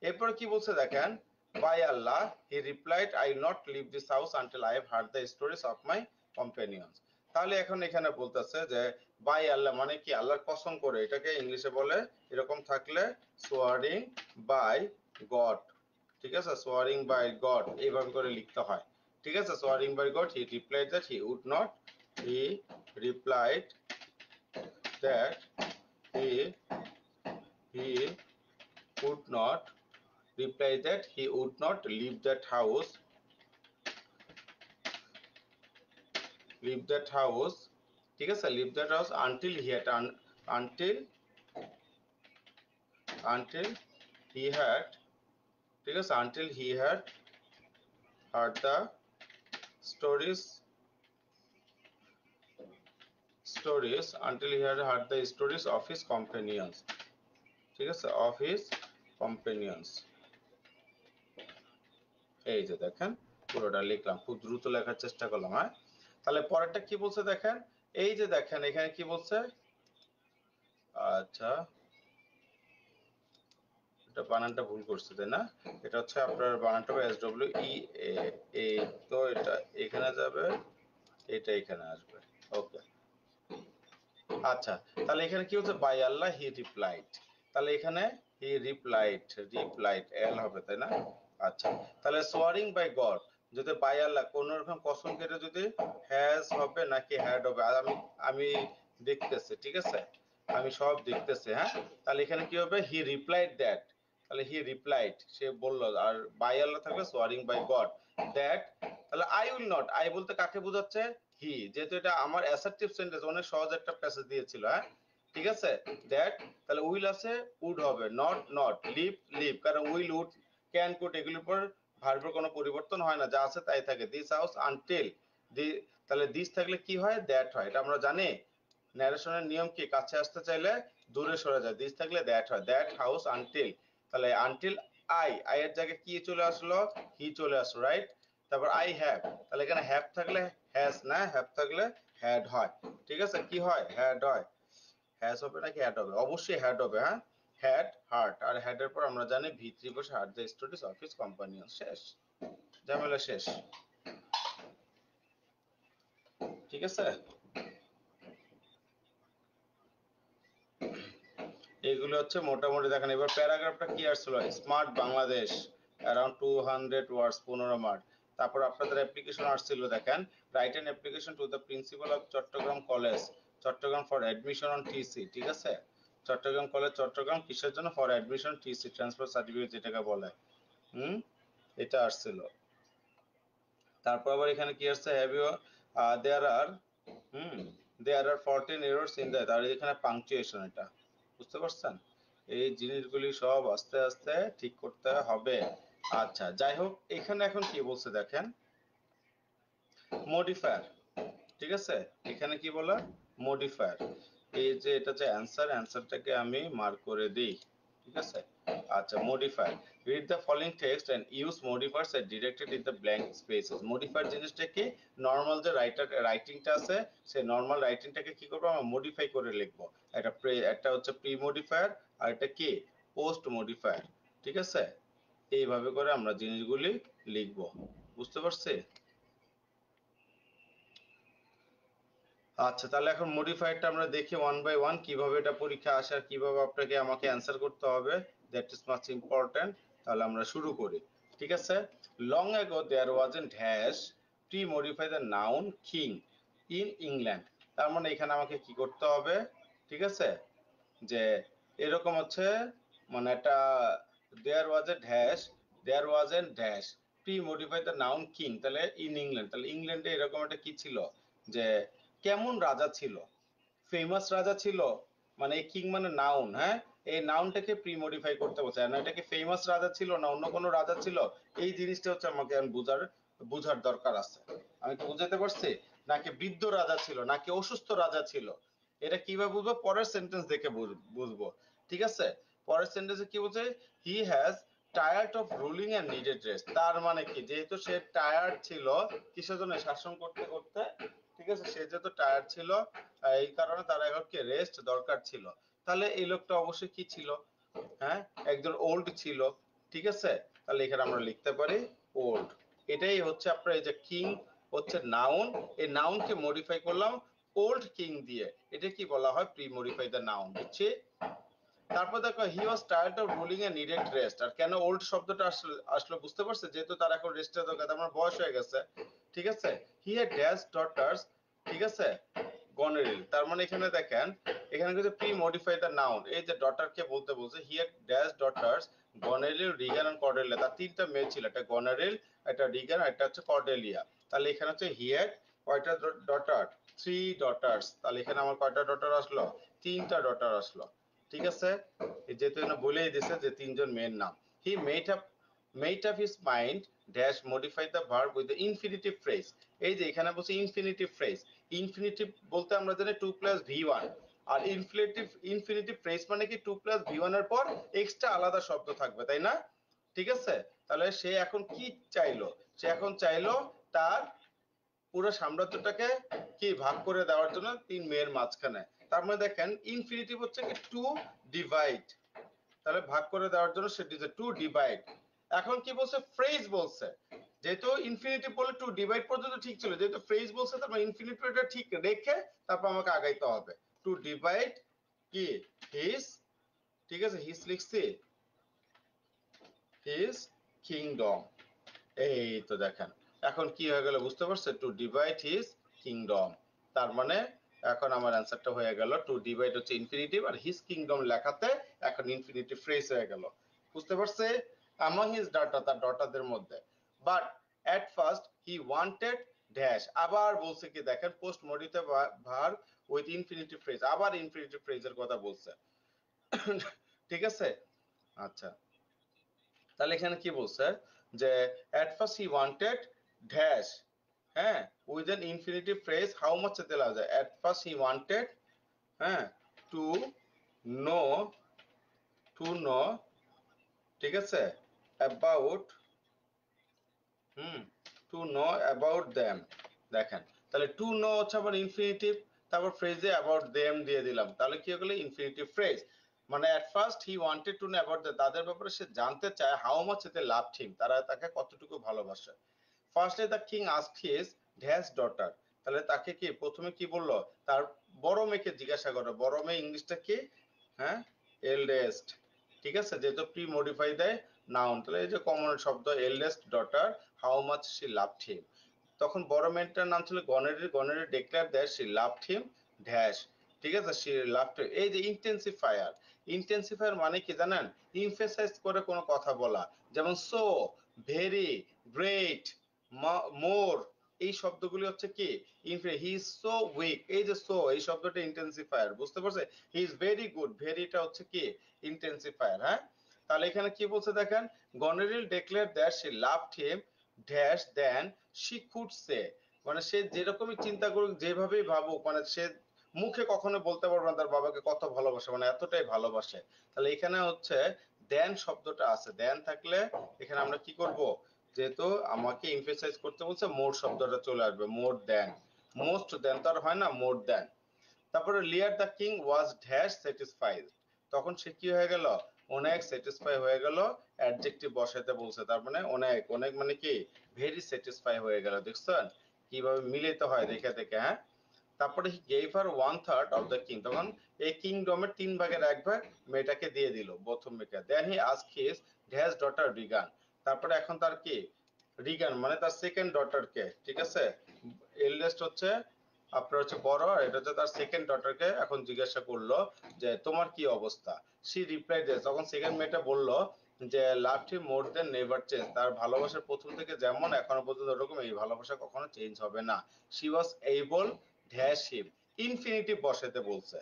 এরপর কি বলছে দেখেন, by Allah he replied, I will not leave this house until I have heard the stories of my companions. তাহলে এখন এখানে বলতেছে যে বাই আল্লাহ মানে কি, আল্লাহর কসম করে, এটাকে ইংলিশে বলে এরকম থাকলে সোয়ারিং বাই গড, ঠিক আছে, সোয়ারিং বাই গড এইভাবে করে লিখতে হয়, ঠিক আছে, swearing by God he replied that he would not, he replied that he he would not, reply that he would not leave that house, ঠিক আছে, leave that house until he had until he had, ঠিক আছে, until he had heard the stories until he had heard the stories of his companions, ঠিক আছে, of his companions। এই যে দেখেন পুরোটা লিখলাম, খুব দ্রুত লেখার চেষ্টা করলাম, হ্যাঁ। তাহলে পরেরটা কি বলছে দেখেন, এই যে দেখেন এখানে কি বলছে, আচ্ছা এটা বানানটা ভুল করছে তাই না, এটা হচ্ছে আপনার বানানটা হবে এস ডব্লিউ ই এ, তো এটা এখানে যাবে, এটা এখানে আসবে, ওকে। আচ্ছা, তাহলে এখানে কি হচ্ছে, বাই আল্লাহ হি রিপ্লাইড, তাহলে এখানে হি রিপ্লাইড এল হবে তাই না। আচ্ছা, তাহলে সোয়ারিং বাই গড, যদি বাই আল্লাহ কোন রকম কসম কেটে যদি হ্যাজ হবে নাকি হ্যাড হবে, আর আমি দেখতেছি, ঠিক আছে, আমি সব দেখতেছি, হ্যাঁ। তাহলে এখানে কি হবে, হি রিপ্লাইড দ্যাট, তাহলে হি রিপ্লাইড, সে বলল। আর বাই আল্লাহ থাকলে সোয়ারিং বাই গড দ্যাট, তাহলে আই উইল নট, আই বলতে কাকে বোঝাচ্ছে? হি, যেহেতু এটা আমার অ্যাসার্টিভ সেন্টেন্স, অনেক সহজ একটা প্যাসেজ দিয়েছিল, হ্যাঁ ঠিক আছে। দ্যাট, তাহলে উইল আছে, উড হবে, নট নট, লিভ লিভ, কারণ উইল উড ক্যান কুড এগুলোর উপর ভার্বের কোনো পরিবর্তন হয় না, যা আছে তাই থাকে। দিস হাউস আনটিল, দি, তাহলে দিস থাকলে কি হয়? দ্যাট হয়, এটা আমরা জানি। ন্যারেশনের নিয়ম কি? কাছে আসতে চাইলে দূরে সরে যায়, দিস থাকলে দ্যাট হয়। দ্যাট হাউস আনটিল, তাহলে আনটিল আই এর জায়গায় কি চলে আসলো? হি চলে আসলো, রাইট। তারপর আই হ্যাভ, তাহলে এখানে হ্যাভ থাকলে হ্যাজ না, হ্যাভ থাকলে হ্যাড হয়, ঠিক আছে। কি হয়? হ্যাড হয়। হ্যাজ হবে নাকি হ্যাড হবে? অবশ্যই হ্যাড হবে, হ্যাঁ। হ্যাড, হার্ট, আর হেডের পর আমরা জানি ভি3 বসে, হার্ট দ্য স্টুডিজ অফিস কোম্পানি, শেষ, ঝামেলা শেষ, ঠিক আছে। এগুলো হচ্ছে মোটামুটি দেখেন। এবার প্যারাগ্রাফটা কি আসছিল? Smart Bangladesh, around 200 words, 15 mark. তারপর আপনাদের অ্যাপ্লিকেশন আসছিল, দেখেন, write an application to the principal of Chattogram college, Chattogram for admission on TC, ঠিক আছে। চট্টগ্রাম কলেজ চট্টগ্রাম কিসের জন্য? For admission TC, transfer certificate যেটাকে বলে, হুম, এটা আসছিল। তারপর আবার এখানে কি আসছে? Have you, there are, hmm, there are 14 errors in that, আর এখানে পাংচুয়েশন, এটা বুঝতে পারছেন? এই জিনিসগুলি সব আস্তে আস্তে ঠিক করতে হবে। আচ্ছা, যাই হোক, এখানে এখন কি বলছে দেখেন, মডিফায়ার, ঠিক আছে। এখানে কি বলা? মডিফায়ার। এই যে এটা যে অ্যান্সার, অ্যান্সারটাকে আমি মার্ক করে দিই, ঠিক আছে। আচ্ছা, modifier, read the following text and use modifiers and directed in the blank spaces. Modifier জিনিসটা কি? নরমাল যে রাইটিংটা আছে, সেই নরমাল রাইটিংটাকে কি করবো? আমরা মডিফাই করে লিখবো। একটা হচ্ছে প্রি মডিফায়ার, আর এটা কি? পোস্ট মডিফায়ার, ঠিক আছে। এইভাবে করে আমরা জিনিসগুলি লিখবো, বুঝতে পারছি? আচ্ছা, তাহলে এখন মডিফায়ারটা আমরা দেখি ওয়ান বাই ওয়ান, কিভাবে এটা পরীক্ষা আসে আর কিভাবে আপনাকে আমাকে অ্যান্সার করতে হবে, দ্যাট ইজ মাচ ইম্পর্টেন্ট। তাহলে আমরা শুরু করি, ঠিক আছে। Long ago there was an dash pre modify the noun king in England. তার মানে এখানে আমাকে কি করতে হবে, ঠিক আছে, যে এরকম হচ্ছে, মানে একটা there was a dash, there was an dash pre modify the noun king, তাহলে ইন ইংল্যান্ড, তাহলে ইংল্যান্ডে এরকম একটা কি ছিল, যে কেমন রাজা ছিল? ফেমাস রাজা ছিল, মানে এই কিং মানে নাউন, হ্যাঁ। এই নাউনটাকে প্রি মডিফাই করতে বলছে, না এটা কি ফেমাস রাজা ছিল না অন্য কোনো রাজা ছিল? এই জিনিসটা হচ্ছে আমাকে এখন বুঝার দরকার আছে। আমি কি বুঝাতে পারছি? নাকি বৃদ্ধ রাজা ছিল, নাকি অসুস্থ রাজা ছিল? এটা কিভাবে বুঝবো? পরের সেন্টেন্স দেখে বুঝবো, ঠিক আছে। পরের সেন্টেন্সে কি বলছে? He has tired of ruling and needed rest. তার মানে কি? যেহেতু সে টায়ার্ড ছিল, কিসের জন্য? শাসন করতে করতে, ঠিক আছে। সে যেহেতু টায়ার্ড ছিল, এই কারণে তার এখন কি রেস্ট দরকার ছিল। তাহলে এই লোকটা অবশ্যই কি ছিল? হ্যাঁ, একজন ওল্ড ছিল, ঠিক আছে। তাহলে এখানে আমরা লিখতে পারি ওল্ড। এটাই হচ্ছে আপনার এই যে কিং হচ্ছে নাউন, এই নাউনকে মডিফাই করলাম ওল্ড কিং দিয়ে। এটা কি বলা হয়? প্রি মডিফাই দ্য নাউন, বুঝছি। তারপর দেখো, he was tired of ruling a needed rest. আর কেন ওল্ড শব্দটা আসলো বুঝতে পারছে? যেহেতু তার এখন রেস্টের দরকার, তার মানে বয়স হয়ে গেছে, ঠিক আছে। হি হ্যাড ড্যাশ ডটার্স, ঠিক আছে, গনেরিল। তার মানে এখানে দেখেন, এখানে কিন্তু প্রি মডিফাই দ্য নাউন, এই যে ডটারকে বলতে বলছে, he had dash daughters Goneril, Regan and Cordelia. তার তিনটা মেয়ে ছিল, একটা গনেরিল, একটা রিগান, একটা হচ্ছে কর্ডেলিয়া। তাহলে এখানে হচ্ছে হি হ্যাড কয়টা ডটার? 3 ডটার্স। তাহলে এখানে আমার কয়টা ডটার আসলো? 3টা ডটার আসলো, ঠিক আছে। যেহেতু এখানে বলেই দিছে যে তিনজন মেয়ের নাম। He made up his mind dash modify the verb with the infinitive phrase. এই যে এখানে বলছে ইনফিনিটিভ ফ্রেজ। ইনফিনিটিভ বলতে আমরা জানি 2 প্লাস ভি1, আর ইনফিনিটিভ ফ্রেজ মানে কি 2 প্লাস ভি1 এর পর এক্সট্রা আলাদা শব্দ থাকবে, তাই না? ঠিক আছে। তাহলে সে এখন কি চাইলো? সে এখন চাইলো তার পুরো সাম্রাজ্যটাকে কি ভাগ করে দেওয়ার জন্য 3 মেয়ের মাঝখানে। তার মানে দেখেন, ইনফিনিটিভ হচ্ছে কি টু ডিভাইড, তাহলে ভাগ করে দেওয়ার জন্য সে দিয়েছে টু ডিভাইড। এখন কি বলছে? ফ্রেজ বলছে। যেহেতু ইনফিনিটিভ বলে টু ডিভাইড পর্যন্ত ঠিক ছিল, যেহেতু ফ্রেজ বলছে তারপর ইনফিনিটিভটা ঠিক রেখে তারপর আমাকে আগাইতে হবে। টু ডিভাইড কি হিজ, ঠিক আছে, হিজ লিখছি, হিজ কিংডম। এই তো দেখেন, এখন কি হয়ে গেল বুঝতে পারছে? To divide his kingdom. তার মানে এখন আমার অ্যান্সারটা হয়ে গেল, টু ডিভাইড হচ্ছে ইনফিনিটিভ, আর হিজ কিংডম লেখাতে এখন ইনফিনিটিভ ফ্রেজ হয়ে গেল। বুঝতে পারছে? among his daughter, তার ডটারদের মধ্যে। But at first he wanted dash, আবার বলছে কি দেখেন post modified verb with infinitive phrase, আবার ইনফিনিটিভ ফ্রেজের কথা বলছে। ঠিক আছে, আচ্ছা তাহলে এখানে কি বলছে যে at first he wanted dash, হ্যাঁ with an infinitive phrase how much এতে লাগা যায় at first he wanted, হ্যাঁ টু নো, টু নো, ঠিক আছে about, to know about them. দেখেন তাহলে টু নো হচ্ছে আবার ইনফিনিটিভ, তারপর ফ্রেজে অ্যাবাউট দেম দিয়ে দিলাম, তাহলে কি হলো ইনফিনিটিভ ফ্রেজ। মানে at first he wanted to know about them, তাদের ব্যাপারে সে জানতে চায় হাউ মাচ এতে লাভ হিম, তারা তাকে কতটুকু ভালোবাসে। Firstly the king asked his dash daughter, তাহলে তাকে কি প্রথমে কি বললো তার বড় মেয়েকে জিজ্ঞাসা করো, বড় মেয়ে ইংলিশটা কি, হ্যাঁ এল্ডেস্ট, ঠিক আছে যেহেতু প্রি মডিফাই দেয় নাউন, তাহলে এই যে কমন শব্দ eldest daughter how much she loved him, তখন বড় মেয়েটার নাম ছিল Goneril, Goneril declare that she loved him dash, ঠিক আছে শি লাভড, এই যে ইন্টেন্সিফায়ার, ইন্টেন্সিফায়ার মানে কি জানেন, ইমফেসাইজ করে কোনো কথা বলা, যেমন সো, ভেরি, গ্রেট, মোর, এই শব্দগুলি হচ্ছে কি হি ইজ সো উইক, এই যে সো এই শব্দটা ইন্টেন্সিফায়ার, বুঝতে পারছে, হি ইজ ভেরি গুড, ভেরিটা হচ্ছে কি ইন্টেন্সিফায়ার, হ্যাঁ তাহলে এখানে কি বলছে দেখেন Goneril declare that she loved him dash then she could say, মানে সে যেরকমই চিন্তা করুক যেভাবেই ভাবুক, মানে সে মুখে কখনো বলতে পারবে না তার বাবাকে কত ভালোবাসে, মানে এতটাই ভালোবাসে। তাহলে এখানে হচ্ছে দেন শব্দটা আছে, দেন থাকলে এখানে আমরা কি করব, যেহেতু আমাকে এমফেসাইজ করতে বলছে মোর শব্দটা চলে আসবে, মোর দেন, মোস্ট দেন তো আর হয় না, মোর দেন। তারপরে লিয়ার the king was dash satisfied, তখন সে কি হয়ে গেল অনেক স্যাটিসফাই হয়ে গেল, অ্যাডজেক্টিভ বসাইতে বলছে, তার মানে অনেক, অনেক মানে কি ভেরি স্যাটিসফাই হয়ে গেল, দেখছেন কিভাবে মিলিত হয় দেখে দেখে, হ্যাঁ তারপরে he gave her one third of the king, তখন এই কিংডমের 3/1 মেয়েটাকে দিয়ে দিল প্রথম মেয়েকে। Then he ask his dash daughter Regan, তারপরে এখন তার কি রিগান মানে তার সেকেন্ড ডটারকে, ঠিক আছে এল্ডেস্ট হচ্ছে আপনার হচ্ছে বড়, আর এটা হচ্ছে তার সেকেন্ড ডটারকে এখন জিজ্ঞাসা করলো যে তোমার কি অবস্থা, সি রিপ্লাই দেয়, তখন সেকেন্ড মেয়েটা বললো যে লাভ হিম মোর দেন নেভার চেঞ্জ, তার ভালোবাসার প্রথম থেকে যেমন এখনো পর্যন্ত ওরকম, এই ভালোবাসা কখনো চেঞ্জ হবে না। She was able dash him, infinitive বসাতে বলছে,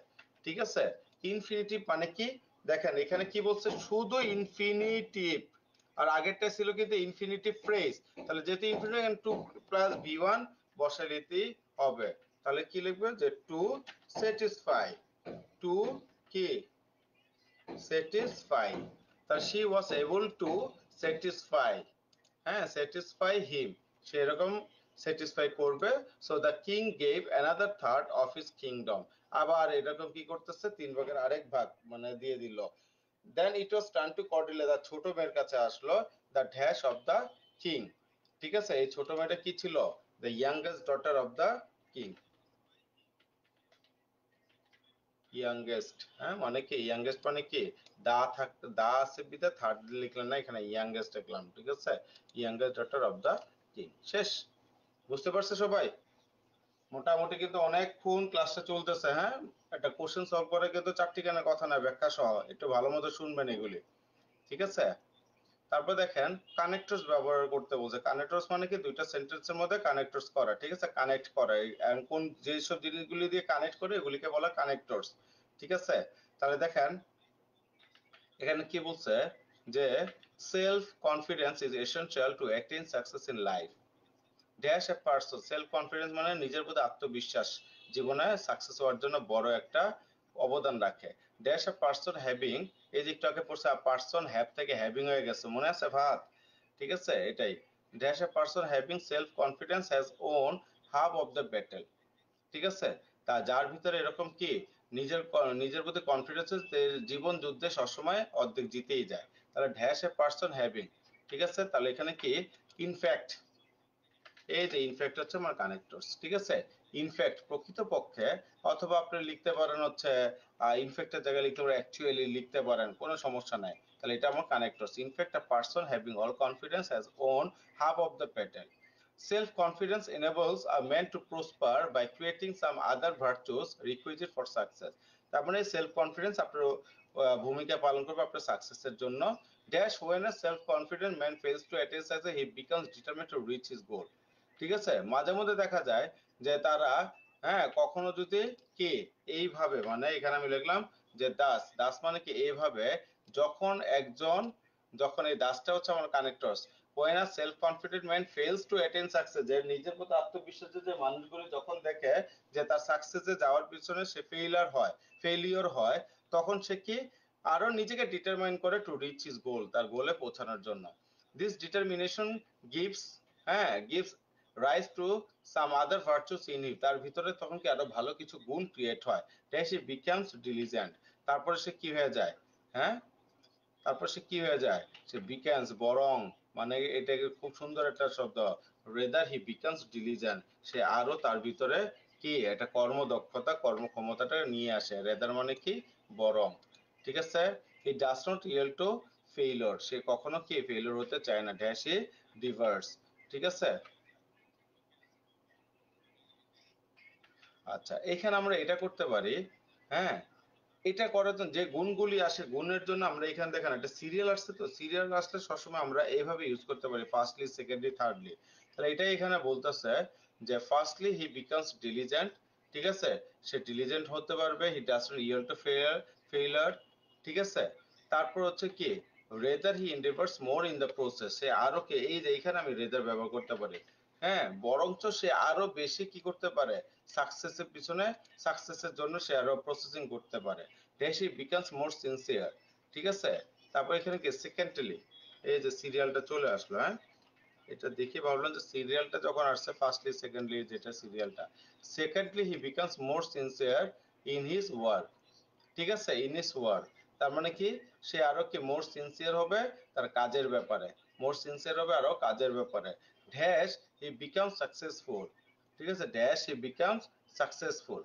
ঠিক আছে ইনফিনিটিভ মানে কি দেখেন এখানে কি বলছে শুধু ইনফিনিটিভ, আর আগেরটা ছিল কিন্তু ইনফিনিটিভ ফ্রেজ, তাহলে যেহেতু infinitive to plus V one বসাই দিতেই হবে, তাহলে কি লিখবে যে টু স্যাটিসফাই, টু কি স্যাটিসফাই, তাহলে she was able to satisfy, হ্যাঁ স্যাটিসফাই হিম, সেরকম স্যাটিসফাই করবে। So the king gave another third of his kingdom, আবার এরকম কি করতেছে 3/1 মানে দিয়ে দিল। দেন ইট ওয়াজ টার্ন টু কর্ডিলা, তার ছোট মেয়ের কাছে আসলো the dash of the king, ঠিক আছে এই ছোট মেয়েটা কি ছিল the youngest daughter of the king, youngest, হ্যাঁ মানে কি ইয়াংগেস্ট মানে কি দা থাকতে দা আছে বিদা থার্ড লিখলাম না, এখানে ইয়াংগেস্ট লিখলাম, ঠিক আছে youngest daughter of the king, শেষ। বুঝতে পারছে সবাই? মোটামুটি কিন্তু অনেকক্ষণ ক্লাসটা চলতেছে, হ্যাঁ একটা কোশ্চেন সলভ করে কিন্তু চারটিখানা কথা না ব্যাখ্যা সহ, একটু ভালো মতো শুনবেন এগুলি, ঠিক আছে। তারপর দেখেন কানেক্টরস ব্যবহার করতে বলছে, কানেক্টরস মানে কি দুইটা সেন্টেন্সের মধ্যে কানেক্টরস করা, ঠিক আছে কানেক্ট করা, কোন যেসব জিনিসগুলি দিয়ে কানেক্ট করে এগুলিকে বলা কানেক্টরস, ঠিক আছে। তাহলে দেখেন এখানে কি বলছে যে self confidence is essential to attain success in life dash a person, self confidence মানে নিজের প্রতি আত্মবিশ্বাস জীবনে সাকসেস হওয়ার জন্য বড় একটা অবদান রাখে। ড্যাশ এ পারসন হ্যাভিং, এই যে একটু আগে পড়ছে পারসন হ্যাভ থেকে হ্যাভিং হয়ে গেছে মনে আছে ভাত, ঠিক আছে এটাই। Dash a person having self confidence has won half of the battle, ঠিক আছে তা যার ভিতরে এরকম কি নিজের নিজের প্রতি কনফিডেন্স জীবন যুদ্ধে সবসময় অর্ধেক জিতেই যায়। তাহলে ড্যাশ এ পারসন হ্যাভিং, ঠিক আছে তাহলে এখানে কি ইনফ্যাক্ট, এই যে ইনফ্যাক্ট হচ্ছে আমার কানেক্টরস, ঠিক আছে ইনফ্যাক্ট প্রকৃতপক্ষে, অথবা আপনি লিখতে পারেন হচ্ছে ইনফ্যাক্টের জায়গায় লিখতে পারেন অ্যাকচুয়ালি লিখতে পারেন, কোনো সমস্যা নাই। তাহলে এটা আমার connectors, in fact a person having all confidence has won half of the battle, self confidence enables a man to prosper by creating some other virtues requisite for success, তার মানে সেলফ কনফিডেন্স আপনার ভূমিকা পালন করবে আপনার সাকসেসের জন্য। Dash when a self confident man fails to attain success he becomes determined to reach his goal। ঠিক আছে, মাঝে মধ্যে দেখা যায় যে তারা কখনো যদি কি এইভাবে, মানে এখানে আমি লিখলাম যে দাস, দাস মানে কি এইভাবে, যখন একজন, যখন এই দাসটা হচ্ছে আমার connectors, when a self confident man fails to attain success, যে নিজের প্রতি আত্মবিশ্বাসী যে মানুষগুলো যখন দেখে যে তার সাকসেসে যাওয়ার পিছনে সে ফেলিওর হয়, তখন সে কি আরো নিজেকে ডিটারমাইন করে টু রিচ হিজ গোল, তার গোলে পৌঁছানোর জন্য। This determination gives gives rise to some other virtues in him, তার ভিতরে তখন কি আরো ভালো কিছু গুণ ক্রিয়েট হয়। দ্যাট হি বিকামস ডিলিজেন্ট, তারপরে সে কি হয়ে যায়, হ্যাঁ তারপর সে কি হয়ে যায়, সে বিকামস বরং, মানে এটা খুব সুন্দর একটা শব্দ, রেদার হি বিকামস ডিলিজেন্ট, সে আরো তার ভিতরে কি এটা কর্মদক্ষতা কর্মক্ষমতাটা নিয়ে আসে। রেদার মানে কি বরং, ঠিক আছে। He does not yield to failure, সে কখনো কি ফেইলর হতে চায় না। ড্যাশ হি ডিভার্স, ঠিক আছে। আচ্ছা, এখানে আমরা এটা করতে পারি, হ্যাঁ এটা করার জন্য যে গুণগুলি আসে, গুণের জন্য আমরা এখানে দেখেন একটা সিরিয়াল আসছে, তো সিরিয়াল আসলে সবসময় আমরা এইভাবে ইউজ করতে পারি, ফার্স্টলি সেকেন্ডলি থার্ডলি। তাহলে এটাই এখানে বলতেছে যে ফার্স্টলি হি বিকামস ডিলিজেন্ট, ঠিক আছে, সে ডিলিজেন্ট হতে পারবে। He does not yield to failure, ঠিক আছে। তারপর হচ্ছে কি rather he endeavours more in the process, সে আরো কি, এই যে এখানে আমি রেদার ব্যবহার করতে পারি, বরঞ্চ সে আরো বেশি কি করতে পারে, সাকসেসের পিছনে, সাকসেসের জন্য সে আরো প্রসেসিং করতে পারে। হি বিকামস মোর সিনসিয়ার, ঠিক আছে। তারপর এখানে কি সেকেন্ডলি, এই যে সিরিয়ালটা চলে আসলো, এটা দেখে ভাবলাম যে সিরিয়ালটা যখন আসছে ফার্স্টলি সেকেন্ডলি, যেটা সিরিয়ালটা, secondly he becomes more sincere in his work, ঠিক আছে, ইন হিজ ওয়ার্ক, তার মানে কি সে আরো কি মোর সিনসিয়ার হবে তার কাজের ব্যাপারে, মোর সিনসিয়ার হবে আরো কাজের ব্যাপারে। ড্যাশ হি বিকামস সাকসেসফুল, ঠিক আছে, ড্যাশ হি বিকামস সাকসেসফুল,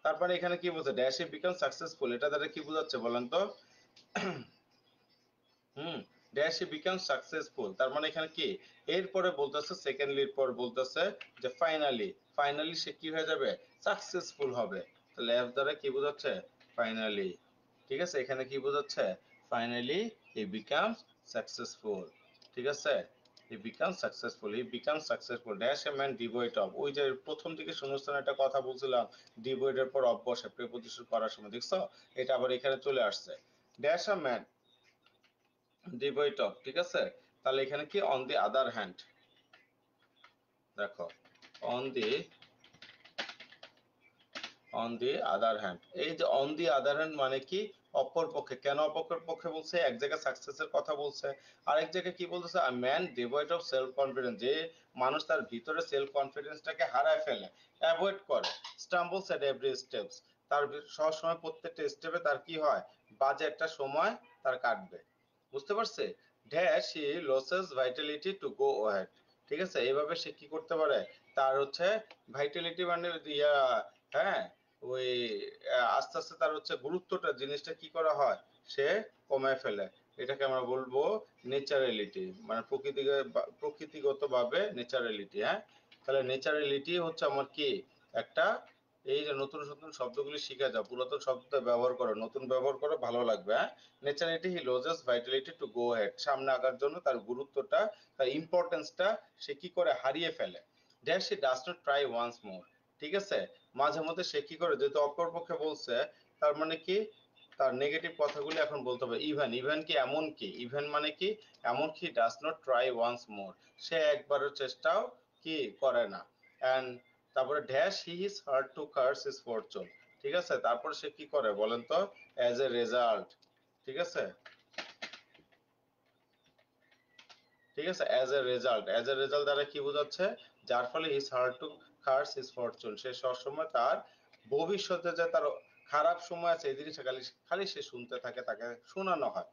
তারপরে এখানে কি বলছে, ড্যাশ হি বিকাম সাকসেসফুল, এটা দ্বারা কি বোঝাচ্ছে বলেন তো? হুম, ড্যাশ হি বিকাম সাকসেসফুল, তার মানে এখানে কি এরপরে বলতেছে, সেকেন্ডলির পর বলতেছে যে ফাইনালি, ফাইনালি সে কি হয়ে যাবে, সাকসেসফুল হবে। তাহলে এফ দ্বারা কি বোঝাচ্ছে, ফাইনালি, ঠিক আছে, এখানে কি বোঝাচ্ছে, ফাইনালি হি বিকামস সাকসেসফুল, ঠিক আছে, he become successful, he become successful dash a man devoid of, ওই যে প্রথম দিকে শূন্যস্থানে একটা কথা বলছিলাম, ডিভয়েড এর পর অফ বসে প্রিপজিশন করার সময়, দেখছো এটা আবার এখানে চলে আসছে। Dash a man devoid of, ঠিক আছে। তাহলে এখানে কি অন দি আদার হ্যান্ড, দেখো on the, on the other hand, এই যে অন দি আদার হ্যান্ড মানে কি অপর পক্ষে, কেন অপর পক্ষে বলছে, এক জায়গায় সাকসেসের কথা বলছে, আরেক জায়গায় কি বলতেছে, a man devoid of self confidence, যে মানুষ তার ভিতরে সেলফ কনফিডেন্সটাকে হারায় ফেলে, অ্যাভয়েড করে, স্টাম্বলস এট এভরি স্টেপস, তার সবসময় প্রত্যেকটা স্টেপে তার কি হয়, বাজে একটা সময় তার কাটবে, বুঝতে পারছে। Dash he loses vitality to go ahead, ঠিক আছে, এইভাবে সে কি করতে পারে, তার হচ্ছে ভাইটালিটি মানে ইয়া, হ্যাঁ ওই আস্তে আস্তে তার হচ্ছে গুরুত্বটা জিনিসটা কি করা হয়, সে কমায় ফেলে, এটাকে আমরা বলবো নেচারালিটি, মানে প্রকৃতিগত ভাবে নেচারালিটি, তাহলে নেচারালিটি হচ্ছে আমার কি একটা, এই যে নতুন নতুন শব্দগুলি শিখে যাও, পুরাতন শব্দ ব্যবহার করো, নতুন ব্যবহার করো, ভালো লাগবে, naturality he loses vitality to go head, সামনে আগার জন্য তার গুরুত্বটা, তার ইম্পর্টেন্সটা সে কি করে হারিয়ে ফেলে। Dash he does not try once more, ঠিক আছে, মাঝে মধ্যে সে কি করে, যেহেতু অপরপক্ষে বলছে, তার মানে কি তার নেগেটিভ কথাগুলি এখন বলতে হবে। ইভেন, ইভেন কি এমন কি, ইভেন মানে কি এমন কি, does not try once more, সে একবারের চেষ্টাও কি করে না। এন্ড তারপরে dash he is hard to curse his fortune, ঠিক আছে, তারপর সে কি করে বলেন তো, অ্যাজ এ রেজাল্ট, ঠিক আছে, ঠিক আছে, as a result, as a result দ্বারা কি বোঝাচ্ছে, যার ফলে his hard to curse his fortune, সে সবসময় তার ভবিষ্যতে যে তার খারাপ সময় আছে এই জিনিসটা খালি খালি সে শুনতে থাকে, তাকে শোনানো হয়,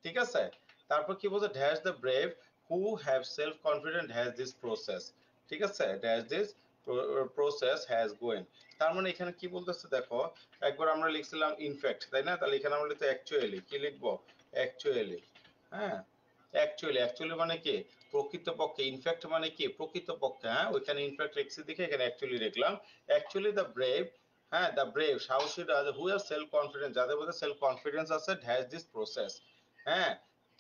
ঠিক আছে। তারপর কি বলছে, dash the brave who have self confident has this process, ঠিক আছে, dash this process has Gwyn, তার মানে এখানে কি বলতেছে দেখো, একবার আমরা লিখছিলাম ইনফ্যাক্ট, তাই না, তাহলে এখানে আমরা লিখতে অ্যাকচুয়ালি, কি লিখবো, অ্যাকচুয়ালি, হ্যাঁ অ্যাকচুয়ালি, অ্যাকচুয়ালি মানে কি প্রকৃতপক্ষে, ইনফ্যাক্ট মানে কি প্রকৃতপক্ষে, ওইখানে ইনফ্যাক্ট লিখছি দেখে এখানে অ্যাকচুয়ালি লিখলাম। অ্যাকচুয়ালি দ্য ব্রেভ হ্যাঁ, দ্য ব্রেভ সাহসীরা হু হ্যাভ সেলফ কনফিডেন্স, যাদের মধ্যে সেলফ কনফিডেন্স আছে, হ্যাজ দিস প্রসেস, হ্যাঁ,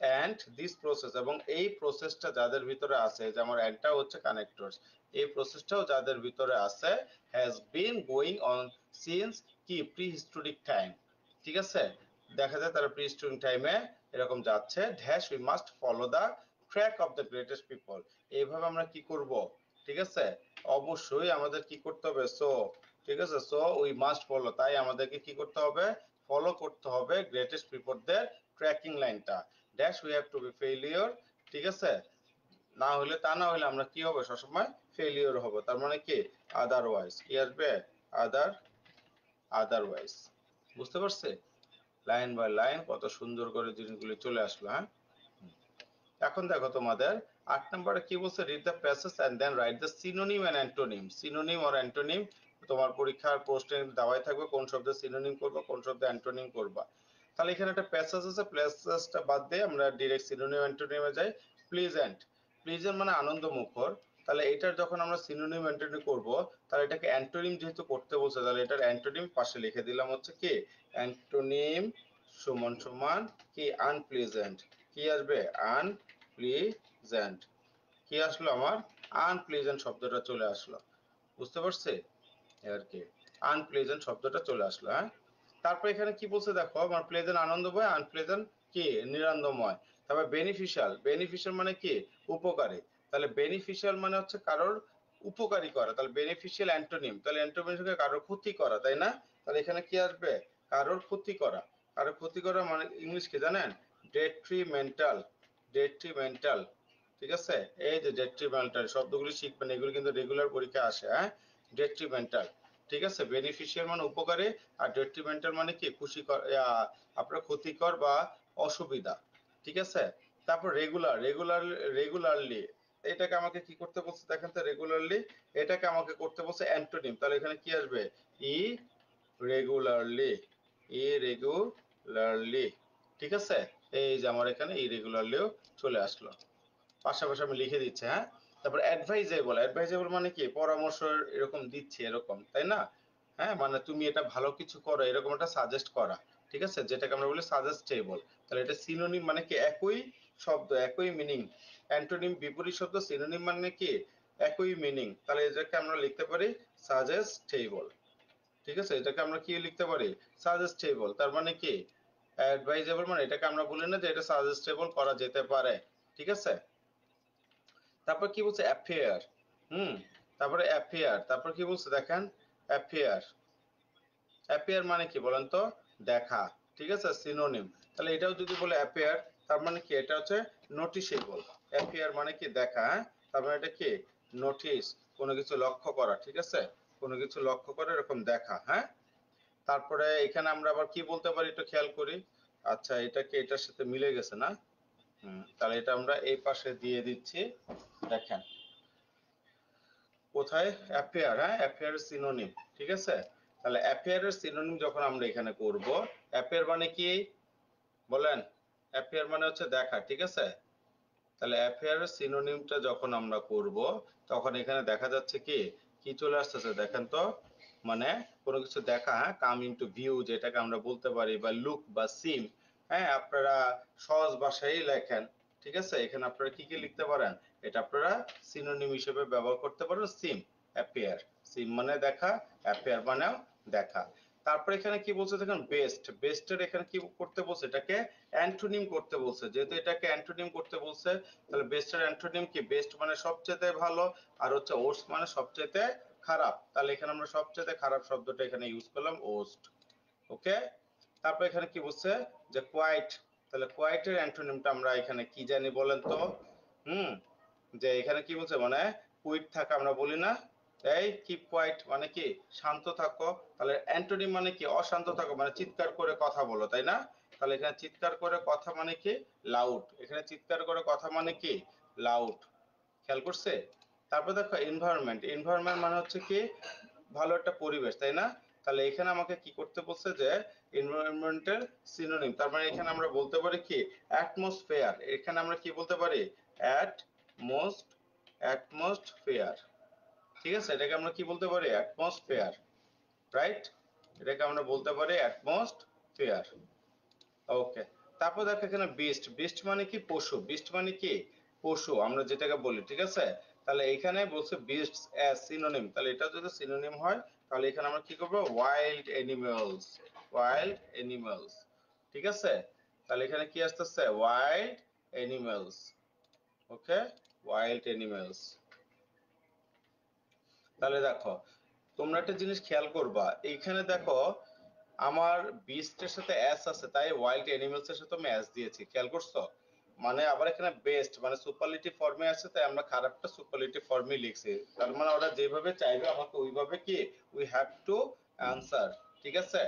অ্যান্ড দিস প্রসেস, এবং এই প্রসেসটা যাদের ভিতরে আছে, যে আমার অ্যান্ডটা হচ্ছে কানেক্টরস, এই প্রসেসটাও যাদের ভিতরে আছে, has been going on since কি প্রি হিস্টোরিক টাইম, ঠিক আছে, দেখা যায় তারা প্রি হিস্টোরিক টাইমে এরকম যাচ্ছে, dash we must follow the track of the greatest people, এইভাবে আমরা কি করব, ঠিক আছে, অবশ্যই আমাদের কি করতে হবে, সো, ঠিক আছে, সো উই মাস্ট ফলো, তাই আমাদেরকে কি করতে হবে, ফলো করতে হবে গ্রেটেস্ট পিপলদের ট্র্যাকিং লাইনটা, dash we have to be failure, ঠিক আছে, না হলে, তা না হলে আমরা কি হবে, সবসময় ফেলিওর হব, তার মানে কি, আদারওয়াইজ, কি আসবে, আদার, আদারওয়াইজ, বুঝতে পারছে, লাইন বাই লাইন কত সুন্দর করে জিনিসগুলি চলে আসলো, হ্যাঁ। এখন দেখো তোমাদের 8 নম্বরে কি বলছে, read the passage and then write the synonym and antonym, synonym আর অ্যান্টোনিম তোমার পরীক্ষার প্রশ্নে দেওয়াই থাকবে, কোন শব্দে সিনোনিম করবা, কোন শব্দে অ্যান্টোনিম করবা। তাহলে এখানে একটা প্যাসেজ আছে, প্যাসেজটা বাদ দিয়ে আমরা ডাইরেক্ট সিনোনিম অ্যান্টোনিমে যাই। প্লিজেন্ট, প্লিজেন্ট মানে আনন্দ মুখর, তাহলে এটার যখন আমরা সিনোনিম অ্যান্টোনিম করব, তাহলে এটাকে অ্যান্টোনিম যেহেতু করতে বলছে, তাহলে এটার অ্যান্টোনিম পাশে লিখে দিলাম হচ্ছে কি, অ্যান্টোনিম সমান সমান কি, আনপ্লিজেন্ট, কি আসবে, আনপ্লিজেন্ট, কি আসলো আমার, আনপ্লিজেন্ট শব্দটা চলে আসলো, বুঝতে পারছি আর কি, আনপ্লেজেন্ট শব্দটা চলে আসলো, হ্যাঁ। তারপর এখানে কি বলছে দেখো, আমার প্লেজেন্ট আনন্দময়, আনপ্লেজেন্ট কি, নিরানন্দময়। তারপর বেনিফিশিয়াল, বেনিফিশিয়াল মানে কি, উপকারী, তাহলে বেনিফিশিয়াল মানে হচ্ছে কারোর উপকারী করা, তাহলে বেনিফিশিয়াল অ্যান্টোনিম, তাহলে অ্যান্টোনিম সঙ্গে কারোর ক্ষতি করা, তাই না, তাহলে এখানে কি আসবে, কারোর ক্ষতি করা, কারোর ক্ষতি করা মানে ইংলিশ কি জানেন, ডেট্রিমেন্টাল, ডেট্রিমেন্টাল, ঠিক আছে, এই যে ডেট্রিমেন্টাল শব্দগুলি শিখবেন, এগুলো কিন্তু রেগুলার পরীক্ষা আসে, হ্যাঁ, ডেট্রিমেন্টাল, ঠিক আছে, বেনিফিশিয়াল মানে উপকারী, আর ডেট্রিমেন্টাল মানে কি, খুশিকর, আপনার ক্ষতিকর বা অসুবিধা, ঠিক আছে। তারপর রেগুলার, রেগুলারলি, এটাকে আমাকে কি করতে বলছে দেখেন তো, রেগুলারলি, এটাকে আমাকে করতে বলছে অ্যান্টোনিম, তাহলে এখানে কি আসবে, ই রেগুলারলি, ইরেগুলারলি, ঠিক আছে, এই যে আমার এখানে ইরেগুলারলিও চলে আসলো, পাশাপাশি আমি লিখে দিচ্ছি, হ্যাঁ। তারপর অ্যাডভাইজেবল, অ্যাডভাইজেবল মানে কি, পরামর্শ এরকম দিচ্ছে এরকম, তাই না, হ্যাঁ, মানে তুমি এটা ভালো কিছু করো এরকম একটা সাজেস্ট করা, ঠিক আছে, যেটাকে আমরা বলি সাজেস্টেবল, তাহলে এটা সিনোনিম মানে কি, একই শব্দ, একই মিনিং, অ্যান্টোনিম বিপরীত শব্দ, সিনোনিম মানে কি, একই মিনিং, তাহলে এটাকে আমরা লিখতে পারি সাজেস্টেবল, ঠিক আছে, এটাকে আমরা কি লিখতে পারি, সাজেস্টেবল, তার মানে কি, অ্যাডভাইজেবল মানে এটাকে আমরা বলি না যে এটা সাজেস্টেবল করা যেতে পারে, ঠিক আছে। তারপর কি বলছে, অ্যাফেয়ার, হুম, তারপরে অ্যাফেয়ার, তারপর কি বলছে দেখেন, অ্যাফেয়ার, অ্যাপিয়ার মানে কি বলেন তো, দেখা, ঠিক আছে, সিনোনিম, তাহলে এটাও যদি বলে অ্যাপিয়ার, তার মানে কি, এটা হচ্ছে নোটিশেবল, অ্যাপিয়ার মানে কি, দেখা, হ্যাঁ, তার মানে এটা কি, নোটিস, কোনো কিছু লক্ষ্য করা, ঠিক আছে, কোনো কিছু লক্ষ্য করে এরকম দেখা, হ্যাঁ। তারপরে এখানে আমরা আবার কি বলতে পারি একটু খেয়াল করি, আচ্ছা এটা কি এটার সাথে মিলে গেছে না, তাহলে এটা আমরা এই পাশে দিয়ে দিচ্ছি, দেখেন কোথায়, অ্যাপিয়ার, হ্যাঁ, অ্যাপিয়ার সিনোনিম, ঠিক আছে, তাহলে অ্যাপিয়ারের সিনোনিম যখন আমরা এখানে করব, অ্যাপিয়ার মানে কি বলেন, অ্যাপিয়ার মানে হচ্ছে দেখা, ঠিক আছে, তাহলে অ্যাপিয়ারের সিনোনিমটা যখন আমরা করব, তখন এখানে দেখা যাচ্ছে কি, কি চলে আসতেছে দেখেন তো, মানে কোনো কিছু দেখা, হ্যাঁ, কাম ইনটু ভিউ যেটাকে আমরা বলতে পারি, বা লুক বা সিম, হ্যাঁ, আপনারা সহজ ভাষায় লেখেন, ঠিক আছে, এখানে আপনারা কি কি লিখতে পারেন, এটা আপনারা সিনোনিম হিসেবে ব্যবহার করতে পারেন, সিম, অ্যাপিয়ার, সিম মানে দেখা, অ্যাপিয়ার মানেও দেখা। তারপর এখানে কি বলছে দেখেন, বেস্ট, বেস্টের এখানে কি করতে বলছে, এটাকে অ্যান্টোনিম করতে বলছে, যেহেতু এটাকে অ্যান্টোনিম করতে বলছে, তাহলে বেস্টের অ্যান্টোনিম কি, বেস্ট মানে সবচেয়ে ভালো, আর হচ্ছে ওর্স্ট মানে সবচেয়ে খারাপ, তাহলে এখানে আমরা সবচেয়ে খারাপ শব্দটা এখানে ইউজ করলাম, ওর্স্ট, ওকে। তারপর এখানে কি বলছে, যে কোয়াইট, তাহলে কোয়াইটের অ্যান্টোনিমটা আমরা এখানে কি জানি বলেন তো, হুম, যে এখানে কি বলছে, মানে কুইট থাকা আমরা বলি না, এই কিপ কোয়াইট মানে কি, শান্ত থাকো, তাহলে অ্যান্টোনিম মানে কি, অশান্ত থাকো মানে চিৎকার করে কথা বলো, তাই না, তাহলে এখানে চিৎকার করে কথা মানে কি, লাউড, এখানে চিৎকার করে কথা মানে কি, লাউড, খেয়াল করছে। তারপর দেখো এনভায়রনমেন্ট, এনভায়রনমেন্ট মানে হচ্ছে কি, ভালো একটা পরিবেশ, তাই না, তাহলে এখানে আমাকে কি করতে বলছে, যে এনভায়রনমেন্টের সিনোনিম, তার মানে এখানে আমরা বলতে পারি কি, অ্যাটমসফেয়ার, এখানে আমরা কি বলতে পারি, অ্যাটমোস্ট, অ্যাটমসফেয়ার, ঠিক আছে, এটাকে আমরা কি বলতে পারি, অ্যাটমসফেয়ার, রাইট। এটাকে আমরা বলতে পারি অ্যাটমসফিয়ার। ওকে, তারপর দেখো এখানে বিস্ট, বিস্ট মানে কি পশু, বিস্ট মানে কি পশু আমরা যেটাকে বলি, ঠিক আছে। তাহলে এখানে বলছে বিস্ট অ্যাজ সিনোনিম, তাহলে এটা যদি সিনোনিম হয় তাহলে এখানে আমরা কি করব, ওয়াইল্ড অ্যানিমালস, ওয়াইল্ড অ্যানিমালস, ঠিক আছে। তাহলে এখানে কি আসতেছে, ওয়াইল্ড অ্যানিমালস। ওকে, ওয়াইল্ড অ্যানিমালস। তাহলে দেখো তোমরা একটা জিনিস খেয়াল করবা, এইখানে দেখো আমার বিস্টের সাথে এস আছে, তাই ওয়াইল্ড অ্যানিমালস এর সাথে আমি এস দিয়েছি, খেয়াল করছো। মানে আবার এখানে বেস্ট মানে সুপারলেটিভ ফর্মে আছে, তাই আমরা খারাপটা সুপারলেটিভ ফর্মে লিখছি। তার মানে ওরা যেভাবে চাইবে আমাকে ওইভাবে কি উই হ্যাভ টু অ্যানসার, ঠিক আছে।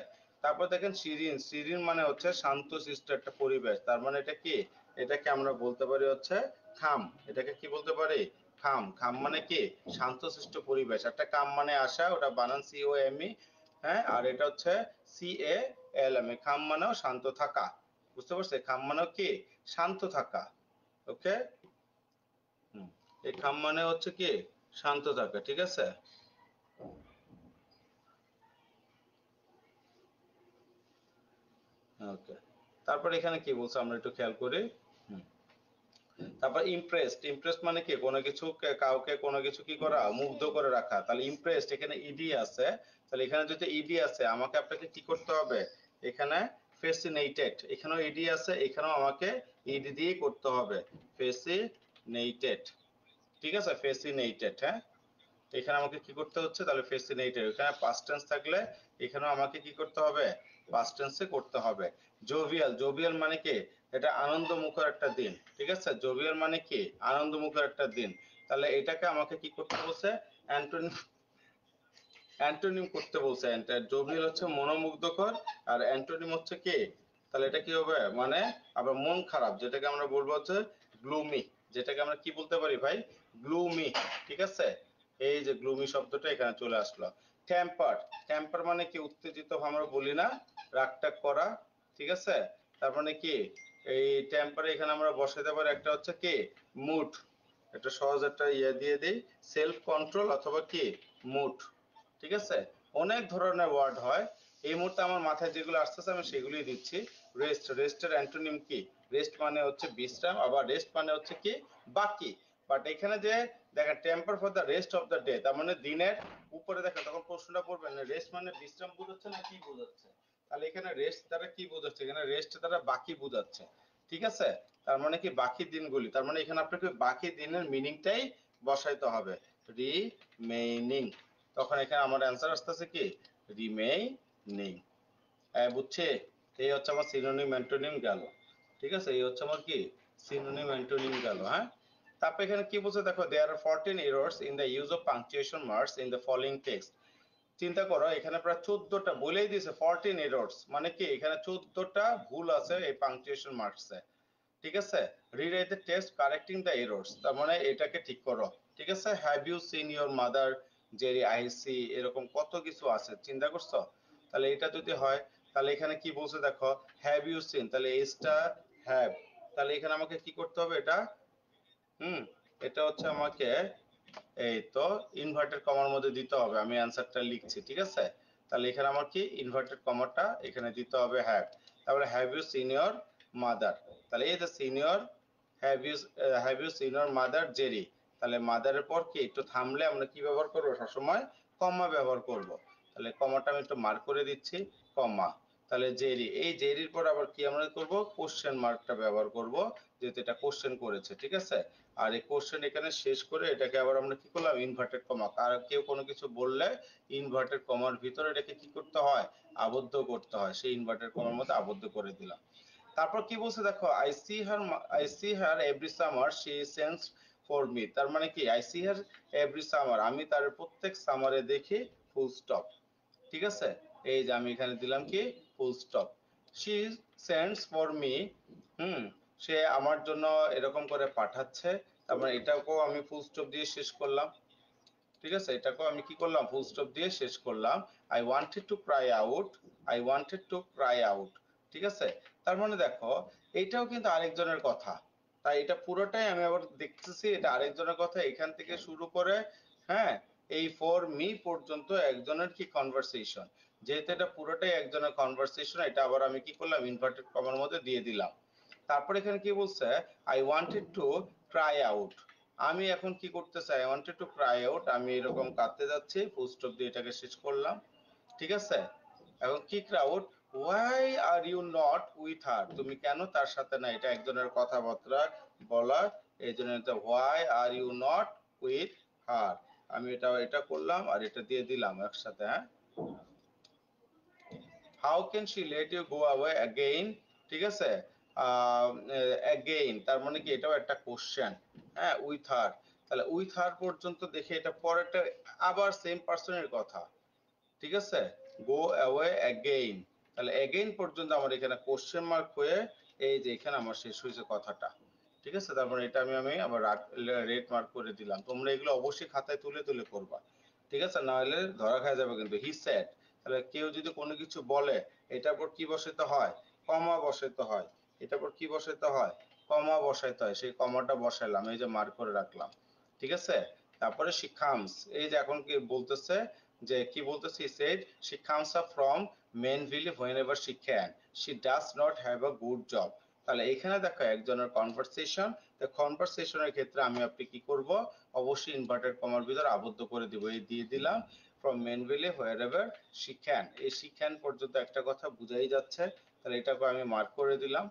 তারপর দেখেন শিরিন, শিরিন মানে হচ্ছে শান্তশিষ্ট একটা পরিবেশ, তার মানে এটা কি, এটাকে আমরা বলতে পারি হচ্ছে খাম, এটাকে কি বলতে পারি, খাম। খাম মানে কি শান্তশিষ্ট পরিবেশ, একটা কাম মানে আসা, ওটা বানান সি ও এম ই, হ্যাঁ, আর এটা হচ্ছে সি এ এল এম, খাম মানেও শান্ত থাকা, বুঝতে পারছো, খাম মানেও কি শান্ত থাকা। ওকে, এই খাম মানে হচ্ছে কি শান্ত থাকা, ঠিক আছে। ওকে, তারপর এখানে কি বলছে আমরা একটু খেয়াল করি। হুম, তারপর ইমপ্রেসড, ইমপ্রেসড মানে কি কোনো কিছু কাউকে কোনো কিছু কি করা, মুগ্ধ করে রাখা, তাহলে ইমপ্রেসড এখানে ইডি আছে, তাহলে এখানে যদি ইডি আছে আমাকে আপনাকে কি করতে হবে, এখানে ফেসিনেটেড, এখানেও ইডি আছে, এখানেও আমাকে ইডি দিয়ে করতে হবে, ফেসিনেটেড, ঠিক আছে, ফেসিনেটেড, হ্যাঁ। এখানে আমাকে কি করতে হচ্ছে, তাহলে ফেসিনেটেড, এখানে পাস্ট টেন্স থাকলে এখানেও আমাকে কি করতে হবে, পাস্ট টেন্সে করতে হবে। জোভিয়াল, জোভিয়াল মানে কি এটা আনন্দমুখর একটা দিন, ঠিক আছে, জোভিয়াল মানে কি আনন্দমুখর একটা দিন। তাহলে এটাকে আমাকে কি করতে বলছে, অ্যান্টোনিম, অ্যান্টোনিম করতে বলছে। জোভিয়াল হচ্ছে মনোমুগ্ধকর, আর অ্যান্টোনিম হচ্ছে কি, তাহলে এটা কি হবে, মানে আবার মন খারাপ, যেটাকে আমরা বলবো হচ্ছে গ্লুমি, যেটাকে আমরা কি বলতে পারি ভাই, গ্লুমি, ঠিক আছে। এই যে গ্লুমি শব্দটা এখানে চলে আসলো। টেম্পার, টেম্পার মানে কি উত্তেজিত আমরা বলি না, রাগটাগ করা, ঠিক আছে। তার মানে কি এই টেম্পারে এখানে আমরা বসাতে পারি একটা হচ্ছে কি মুড, একটা সহজ একটা ইয়ে দিয়ে দিই, সেলফ কন্ট্রোল অথবা কি মুড, ঠিক আছে। অনেক ধরনের ওয়ার্ড হয়, এই মুহূর্তে আমার মাথায় যেগুলো আসতেছে আমি সেগুলোই দিচ্ছি। রেস্ট, রেস্টের অ্যান্টোনিম কি, রেস্ট মানে হচ্ছে বিশ্রাম, আবার রেস্ট মানে হচ্ছে কি বাকি। বাট এখানে যে দেখেন temper for the rest of the day, তার মানে দিনের উপরে দেখেন, তখন প্রশ্নটা করবেন রেস্ট মানে বিশ্রাম বোঝাচ্ছে না কি বোঝাচ্ছে, তাহলে এখানে রেস্ট দ্বারা কি বোঝাচ্ছে, এখানে রেস্ট দ্বারা বাকি বোঝাচ্ছে, ঠিক আছে। তার মানে কি বাকি দিনগুলি, তার মানে এখানে আপনাকে বাকি দিনের মিনিংটাই বসাইতে হবে, রিমেইনিং, তখন এখানে আমার অ্যান্সার আসতেছে কি রিমেইনিং। বুঝছে, এই হচ্ছে আমার সিনোনিম অ্যান্টোনিম গেল, ঠিক আছে, এই হচ্ছে আমার কি সিনোনিম অ্যান্টোনিম গেল, হ্যাঁ। তারপর এখানে কি বলছে দেখো, দেয়ার are 14 errors in the use of punctuation marks in the following text. চিন্তা করো এখানে প্রায় 14টা বলেই দিয়েছে, 14 এরর্স মানে কি এখানে 14টা ভুল আছে এই পাংচুয়েশন মার্কসে, ঠিক আছে। Rewrite the text correcting the errors, তার মানে এটাকে ঠিক করো, ঠিক আছে। Have you seen your mother, Jerry I see, এরকম কত কিছু আছে, চিন্তা করছো। তাহলে এটা যদি হয় তাহলে এখানে কি বলছে দেখো, হ্যাভ ইউ সিন, তাহলে এসটা হ্যাভ, তাহলে এখানে আমাকে কি করতে হবে এটা, হুম, এটা হচ্ছে আমাকে এই তো ইনভার্টেড কমার মধ্যে দিতে হবে, আমি অ্যান্সারটা লিখছি, ঠিক আছে। তাহলে এখানে আমার কি ইনভার্টেড কমাটা এখানে দিতে হবে হ্যাভ, তারপরে হ্যাভ ইউ সিনিয়র মাদার, তাহলে এই যে senior, have you, have you senior mother Jerry, তাহলে মাদারের পর কি একটু থামলে আমরা কি ব্যবহার করবো সবসময়, কমা ব্যবহার করব। তাহলে কমাটা আমি একটু মার্ক করে দিচ্ছি, কমা। তাহলে জেরি, এই জেরির পর আবার কি আমরা করব, কোশ্চেন মার্কটা ব্যবহার করব, যেহেতু এটা কোশ্চেন করেছে, ঠিক আছে। আর এই কোশ্চেন এখানে শেষ করে এটাকে আবার আমরা কি করলাম, ইনভার্টেড কমা, আর কেউ কোনো কিছু বললে ইনভার্টেড কমার ভিতরে এটাকে কি করতে হয়, আবদ্ধ করতে হয়, সেই ইনভার্টেড কমার মধ্যে আবদ্ধ করে দিলাম। তারপর কি বলছে দেখো, I see her every summer she sends for me, তার মানে কি I see her every summer, আমি তার প্রত্যেক সামারে দেখি, ফুল স্টপ, ঠিক আছে। এই যে আমি এখানে দিলাম কি full stop. She sends for me, hmm, সে আমার জন্য এরকম করে পাঠাচ্ছে, তার মানে এটাকেও আমি ফুল স্টপ দিয়ে শেষ করলাম, ঠিক আছে, এটাকেও আমি কি করলাম ফুল স্টপ দিয়ে শেষ করলাম। I wanted to cry out, I wanted to cry out, ঠিক আছে। তার মানে দেখো এইটাও কিন্তু আরেকজনের কথা, তাই এটা পুরোটাই আমি আবার দেখতেছি এটা আরেকজনের কথা, এখান থেকে শুরু করে, হ্যাঁ, এই ফর মি পর্যন্ত একজনের কি কনভারসেশন। যেহেতু এটা পুরোটাই একজনের কনভারসেশন, এটা আবার আমি কি করলাম, ইনভার্টেড কমার মধ্যে দিয়ে দিলাম। তারপর এখানে কি বলছে, I wanted to cry out, আমি এখন কি করতে চাই, I wanted to cry out, আমি এরকম কাঁদতে যাচ্ছি, ফুল স্টপ দিয়ে এটাকে শেষ করলাম। ঠিক আছে, এবং কি crowd, why are you not with her, তুমি কেন তার সাথে না, এটা একজনের কথাবার্তা বলা, এই জন্য why are you not with her, আমি এটা করলাম আর এটা দিয়ে দিলাম একসাথে। হ্যাঁ, how can she let you go away again, ঠিক আছে, অ্যাগেইন তার মানে কি, এটাও একটা কোশ্চেন। হ্যাঁ, উইথ হার, তাহলে উইথ হার পর্যন্ত দেখে এটা পরেরটা আবার সেম পার্সনের কথা। ঠিক আছে, গো অ্যাওয়ে অ্যাগেইন, তাহলে অ্যাগেইন পর্যন্ত আমার এখানে কোশ্চেন মার্ক হয়ে এই যে এখানে আমার শেষ হয়েছে কথাটা। ঠিক আছে, তারপরে এটা আমি আবার রেড মার্ক করে দিলাম। তোমরা এগুলো অবশ্যই খাতায় তুলে তুলে করবা, ঠিক আছে, না হলে ধরা খাওয়া যাবে কিন্তু। হি সেড, তাহলে কেউ যদি কোনো কিছু বলে, এটার পর কি বসাতে হয়, কমা বসাতে হয়, এটার পর কি বসাতে হয়, কমা বসাইতে হয়, সেই কমাটা বসাইলাম, এই যে মার্ক করে রাখলাম। ঠিক আছে, তারপরে she comes, এই যে এখন কি বলতেছে, যে কি বলতেছে, he said she comes up from Mainville whenever she can, she does not have a good job, তাহলে এখানে দেখো একজনের কনভারসেশন, তো কনভারসেশনের ক্ষেত্রে আমি আপনি কি করব, অবশ্যই ইনভার্টেড কমার ভিতর আবদ্ধ করে দিব, এই দিয়ে দিলাম ফ্রম মেনভিলে হোয়ারএভার শি ক্যান, এই শি ক্যান পর্যন্ত একটা কথা বুঝাই যাচ্ছে, তাহলে এটাকে আমি মার্ক করে দিলাম।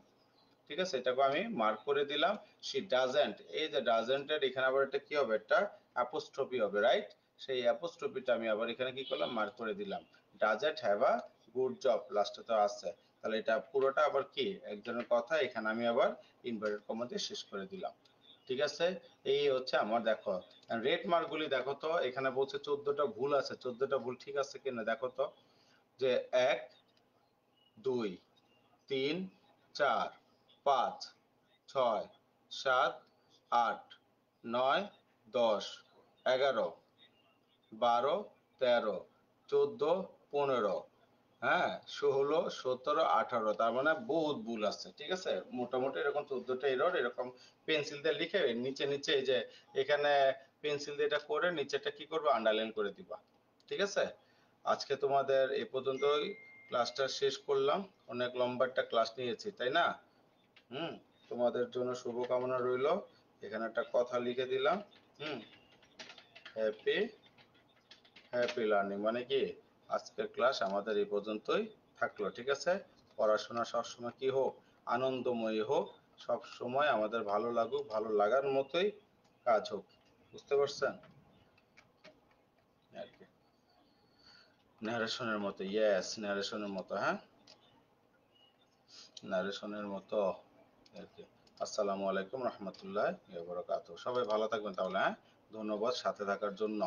ঠিক আছে, এটাকে আমি মার্ক করে দিলাম। শি ডাজেন্ট, এই যে ডাজেন্টের এখানে আবার এটা কি হবে, একটা অ্যাপোস্ট্রফি হবে, রাইট, সেই অ্যাপোস্ট্রফিটা আমি আবার এখানে কি করলাম, মার্ক করে দিলাম। Doesn't have a good job, লাস্টে তো আছে, তাহলে এটা পুরোটা আবার কি একজনের কথা, এখানে আমি আবার ইনভার্টেড কমা দিয়ে শেষ করে দিলাম। ঠিক আছে, এই হচ্ছে আমার, দেখো রেড মার্ক গুলি দেখো তো, এখানে বলছে 14টা ভুল আছে, 14টা ভুল ঠিক আছে কিনা দেখো তো, যে 1 2 3 4 5 6 7 8 9 10 11 12 13 14 15, হ্যাঁ 16 17 18, তার মানে বহুত ভুল আছে। ঠিক আছে, মোটামুটি এরকম 14টা এরর, এরকম পেন্সিল দিয়ে লিখে নিচে নিচে এই যে এখানে পেন্সিল দিয়ে এটা করে নিচেটা কি করবে, আন্ডারলাইন করে দিবা। ঠিক আছে, আজকে তোমাদের এই পর্যন্তই, ক্লাসটা শেষ করলাম, অনেক লম্বা একটা ক্লাস নিয়েছি তাই না। হুম, তোমাদের জন্য শুভকামনা রইল, এখানে একটা কথা লিখে দিলাম। হুম, হ্যাপি হ্যাপি লার্নিং, মানে কি আজকের ক্লাস আমাদের এই পর্যন্তই থাকলো। ঠিক আছে, পড়াশোনা সবসময় কি হোক, আনন্দময়ী হোক, সব সময় আমাদের ভালো লাগুক, ভালো লাগার মতোই কাজ হোক, বুঝতে পারছেন আর কি, ন্যারেশনের মতো, ইয়েস ন্যারেশনের মতো, হ্যাঁ ন্যারেশনের মতো আর কি। আসসালামু আলাইকুম রহমতুল্লাহ বারাকাতুহু, সবাই ভালো থাকবেন তাহলে, হ্যাঁ ধন্যবাদ সাথে থাকার জন্য।